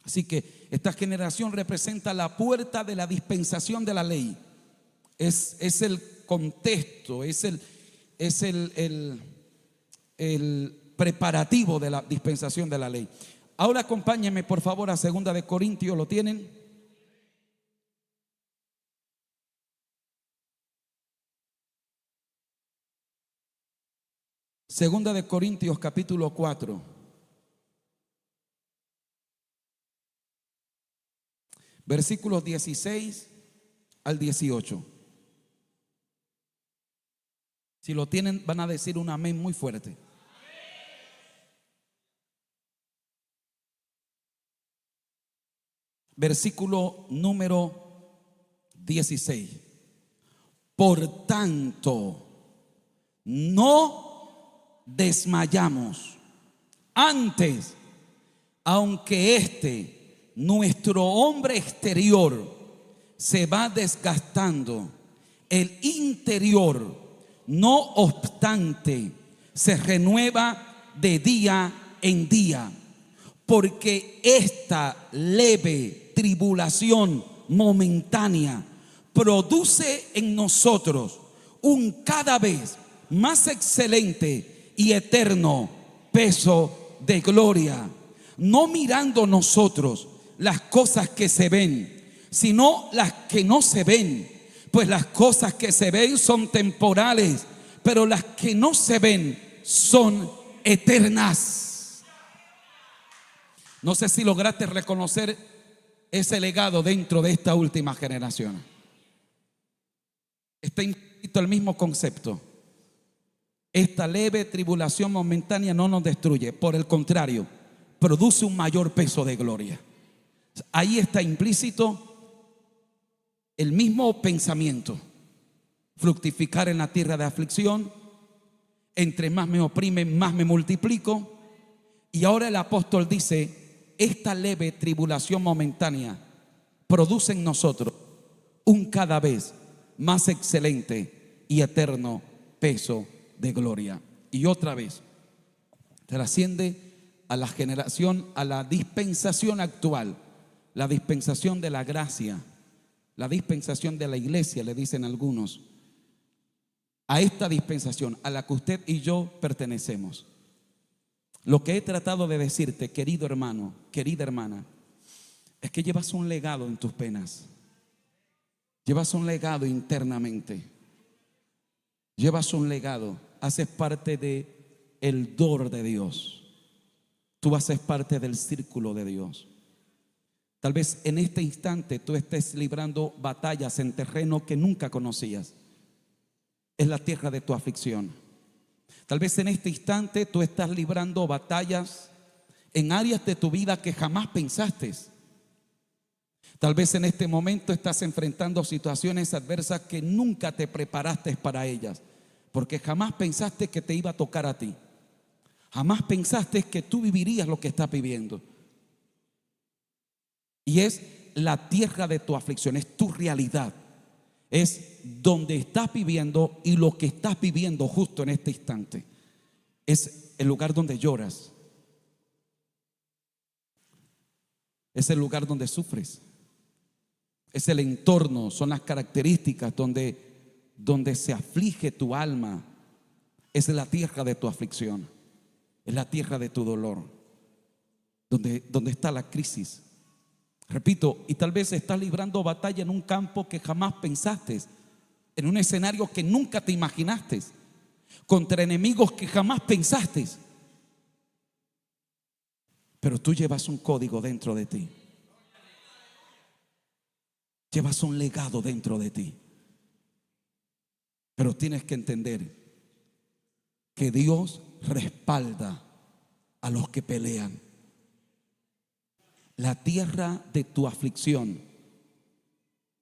Así que esta generación representa la puerta de la dispensación de la ley. Es el contexto, es el preparativo de la dispensación de la ley. Ahora acompáñenme por favor a 2 de Corintios. ¿Lo tienen? Segunda de Corintios capítulo 4, versículos 16 al 18. Si lo tienen, van a decir un amén muy fuerte. Versículo número 16. Por tanto, no desmayamos. Antes, aunque nuestro hombre exterior se va desgastando, el interior, no obstante, se renueva de día en día, porque esta leve tribulación momentánea produce en nosotros un cada vez más excelente y eterno peso de gloria, no mirando nosotros las cosas que se ven, sino las que no se ven. Pues las cosas que se ven son temporales, pero las que no se ven son eternas. No sé si lograste reconocer ese legado dentro de esta última generación. Está implícito el mismo concepto. Esta leve tribulación momentánea no nos destruye, por el contrario, produce un mayor peso de gloria. Ahí está implícito el mismo pensamiento: fructificar en la tierra de aflicción, entre más me oprimen, más me multiplico. Y ahora el apóstol dice: esta leve tribulación momentánea produce en nosotros un cada vez más excelente y eterno peso de gloria. Y otra vez, trasciende a la generación, a la dispensación actual, la dispensación de la gracia, la dispensación de la iglesia, le dicen algunos, a esta dispensación a la que usted y yo pertenecemos. Lo que he tratado de decirte, querido hermano, querida hermana, es que llevas un legado en tus penas. Llevas un legado internamente. Llevas un legado. Haces parte de el dor de Dios. Tú haces parte del círculo de Dios. Tal vez en este instante tú estés librando batallas en terreno que nunca conocías. Es la tierra de tu aflicción. Tal vez en este instante tú estás librando batallas en áreas de tu vida que jamás pensaste. Tal vez en este momento estás enfrentando situaciones adversas que nunca te preparaste para ellas, porque jamás pensaste que te iba a tocar a ti. Jamás pensaste que tú vivirías lo que estás viviendo. Y es la tierra de tu aflicción, es tu realidad. Es donde estás viviendo y lo que estás viviendo justo en este instante. Es el lugar donde lloras. Es el lugar donde sufres. Es el entorno, son las características donde se aflige tu alma. Es la tierra de tu aflicción. Es la tierra de tu dolor. Donde está la crisis. Repito, y tal vez estás librando batalla en un campo que jamás pensaste, en un escenario que nunca te imaginaste, contra enemigos que jamás pensaste. Pero tú llevas un código dentro de ti. Llevas un legado dentro de ti. Pero tienes que entender que Dios respalda a los que pelean. La tierra de tu aflicción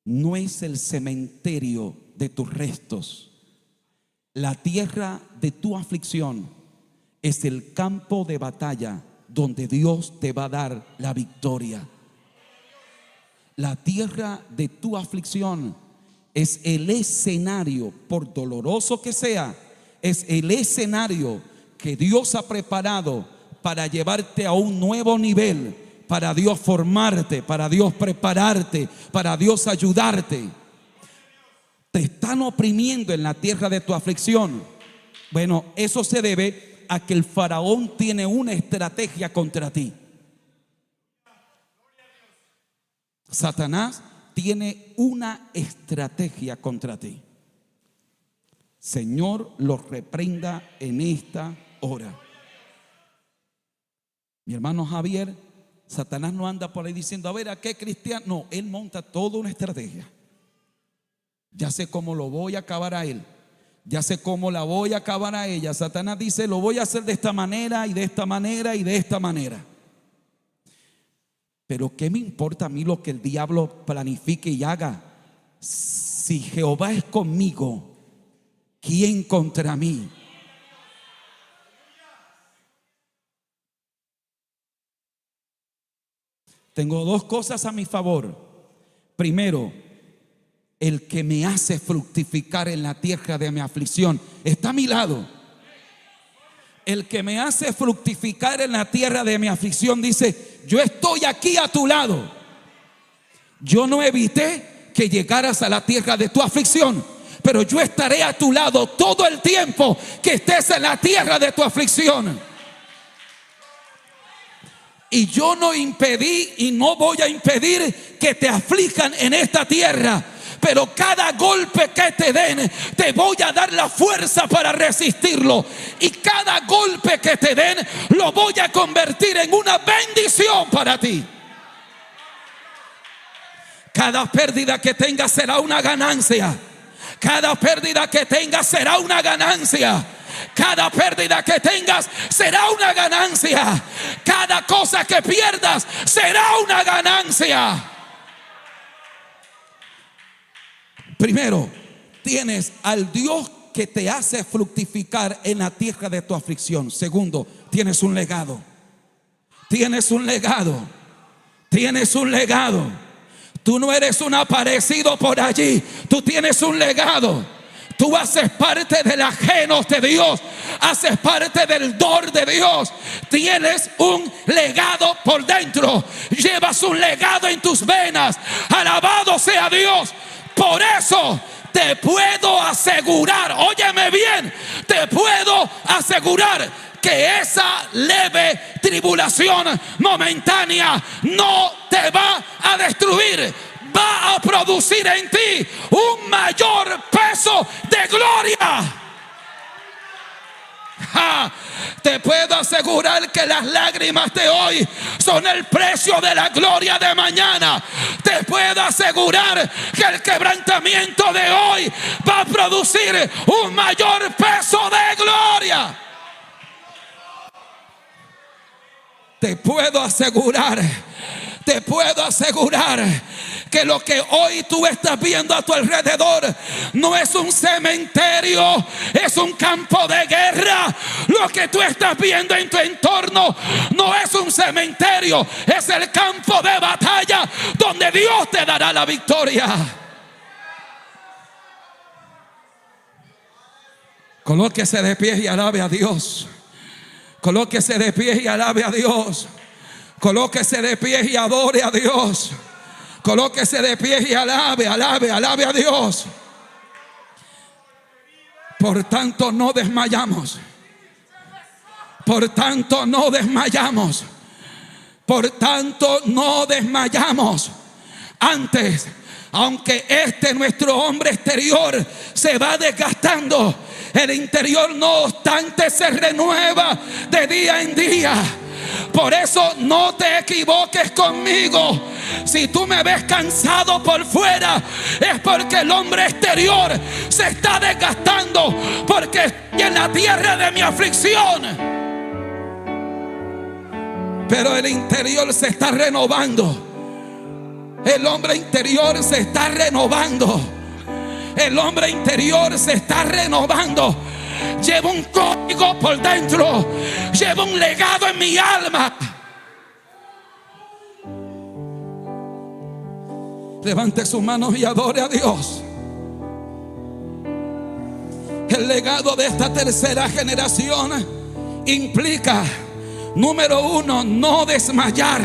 no es el cementerio de tus restos. La tierra de tu aflicción es el campo de batalla donde Dios te va a dar la victoria. La tierra de tu aflicción es el escenario, por doloroso que sea, es el escenario que Dios ha preparado para llevarte a un nuevo nivel. Para Dios formarte, para Dios prepararte, para Dios ayudarte. Te están oprimiendo en la tierra de tu aflicción. Bueno, eso se debe a que el faraón tiene una estrategia contra ti. Satanás tiene una estrategia contra ti. Señor, los reprenda en esta hora. Mi hermano Javier, Satanás no anda por ahí diciendo, a ver, ¿a qué cristiano? No, él monta toda una estrategia. Ya sé cómo lo voy a acabar a él. Ya sé cómo la voy a acabar a ella. Satanás dice, lo voy a hacer de esta manera y de esta manera y de esta manera. Pero ¿qué me importa a mí lo que el diablo planifique y haga? Si Jehová es conmigo, ¿quién contra mí? Tengo dos cosas a mi favor. Primero, el que me hace fructificar en la tierra de mi aflicción está a mi lado. El que me hace fructificar en la tierra de mi aflicción dice, yo estoy aquí a tu lado. Yo no evité que llegaras a la tierra de tu aflicción, pero yo estaré a tu lado todo el tiempo que estés en la tierra de tu aflicción. Y yo no impedí y no voy a impedir que te aflijan en esta tierra. Pero cada golpe que te den, te voy a dar la fuerza para resistirlo. Y cada golpe que te den, lo voy a convertir en una bendición para ti. Cada pérdida que tengas será una ganancia. Cada pérdida que tengas será una ganancia. Cada pérdida que tengas será una ganancia. Cada cosa que pierdas será una ganancia. Primero, tienes al Dios que te hace fructificar en la tierra de tu aflicción. Segundo, tienes un legado. Tienes un legado. Tienes un legado. Tú no eres un aparecido por allí. Tú tienes un legado. Tú haces parte de la genos de Dios. Haces parte del dor de Dios. Tienes un legado por dentro. Llevas un legado en tus venas. Alabado sea Dios. Por eso te puedo asegurar, óyeme bien, te puedo asegurar que esa leve tribulación momentánea no te va a destruir. Va a producir en ti un mayor peso de gloria. Te puedo asegurar que las lágrimas de hoy son el precio de la gloria de mañana. Te puedo asegurar que el quebrantamiento de hoy va a producir un mayor peso de gloria. Te puedo asegurar que lo que hoy tú estás viendo a tu alrededor no es un cementerio, es un campo de guerra. Lo que tú estás viendo en tu entorno no es un cementerio, es el campo de batalla donde Dios te dará la victoria. Colóquese de pie y alabe a Dios. Colóquese de pie y alabe a Dios. Colóquese de pie y adore a Dios. Colóquese de pie y alabe a Dios. Por tanto no desmayamos. Por tanto no desmayamos. Por tanto no desmayamos. Antes, aunque nuestro hombre exterior se va desgastando, el interior no obstante se renueva de día en día. Por eso no te equivoques conmigo. Si tú me ves cansado por fuera, es porque el hombre exterior se está desgastando, porque estoy en la tierra de mi aflicción. Pero el interior se está renovando. El hombre interior se está renovando. El hombre interior se está renovando. Llevo un código por dentro. Llevo un legado en mi alma. Levante sus manos y adore a Dios. El legado de esta tercera generación implica, número uno, no desmayar,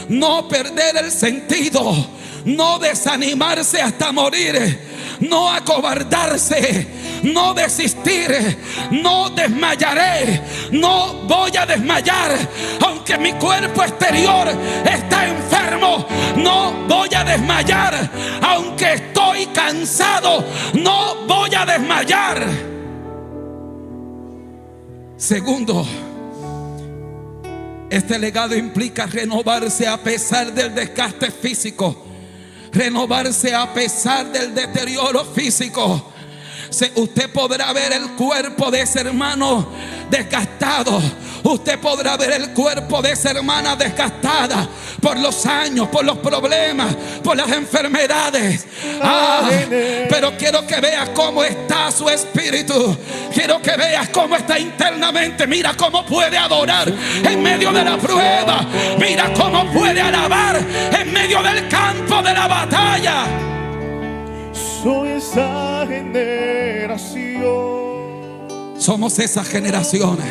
no perder el sentido, no desanimarse hasta morir, no acobardarse, no desistir, no desmayaré, no voy a desmayar. Aunque mi cuerpo exterior está enfermo, no voy a desmayar. Aunque estoy cansado, no voy a desmayar. Segundo, este legado implica renovarse a pesar del desgaste físico. Renovarse a pesar del deterioro físico. Usted podrá ver el cuerpo de ese hermano desgastado. Usted podrá ver el cuerpo de esa hermana desgastada por los años, por los problemas, por las enfermedades. Pero quiero que veas cómo está su espíritu. Quiero que veas cómo está internamente. Mira cómo puede adorar en medio de la prueba. Mira cómo puede alabar en medio del campo de la batalla. Soy esa generación. Somos esas generaciones.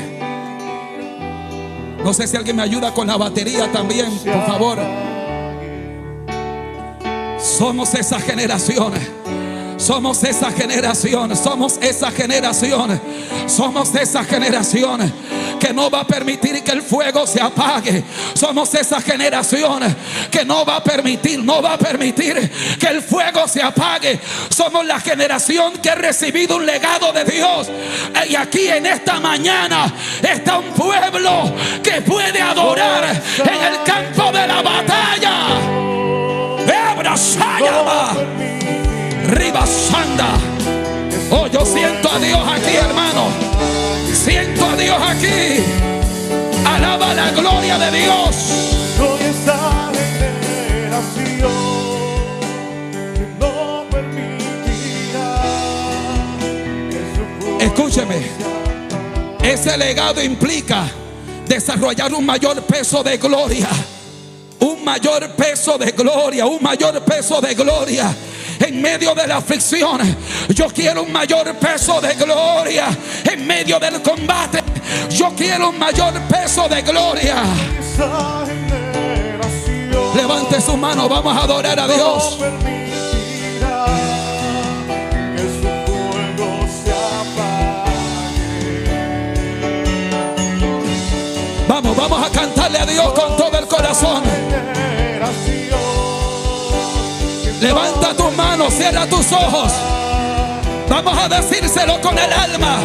No sé si alguien me ayuda con la batería también, por favor. Somos esas generaciones. Somos esa generación. Somos esa generación. Somos esa generación que no va a permitir que el fuego se apague. Somos esa generación que no va a permitir que el fuego se apague. Somos la generación que ha recibido un legado de Dios. Y aquí en esta mañana está un pueblo que puede adorar en el campo de la batalla. Ribasanda. Oh, yo siento a Dios aquí, hermano. Siento a Dios aquí. Alaba la gloria de Dios. Soy esa generación que no permitirá que su fuego. Escúcheme. Ese legado implica desarrollar un mayor peso de gloria. Un mayor peso de gloria, un mayor peso de gloria. En medio de la aflicción, yo quiero un mayor peso de gloria. En medio del combate, yo quiero un mayor peso de gloria. Esa generación Levante su mano, vamos a adorar a Dios. no permitirá que su fuego se apague. Vamos a cantarle a Dios con todo el corazón. Levanta tus manos, cierra tus ojos. Vamos a decírselo con el alma.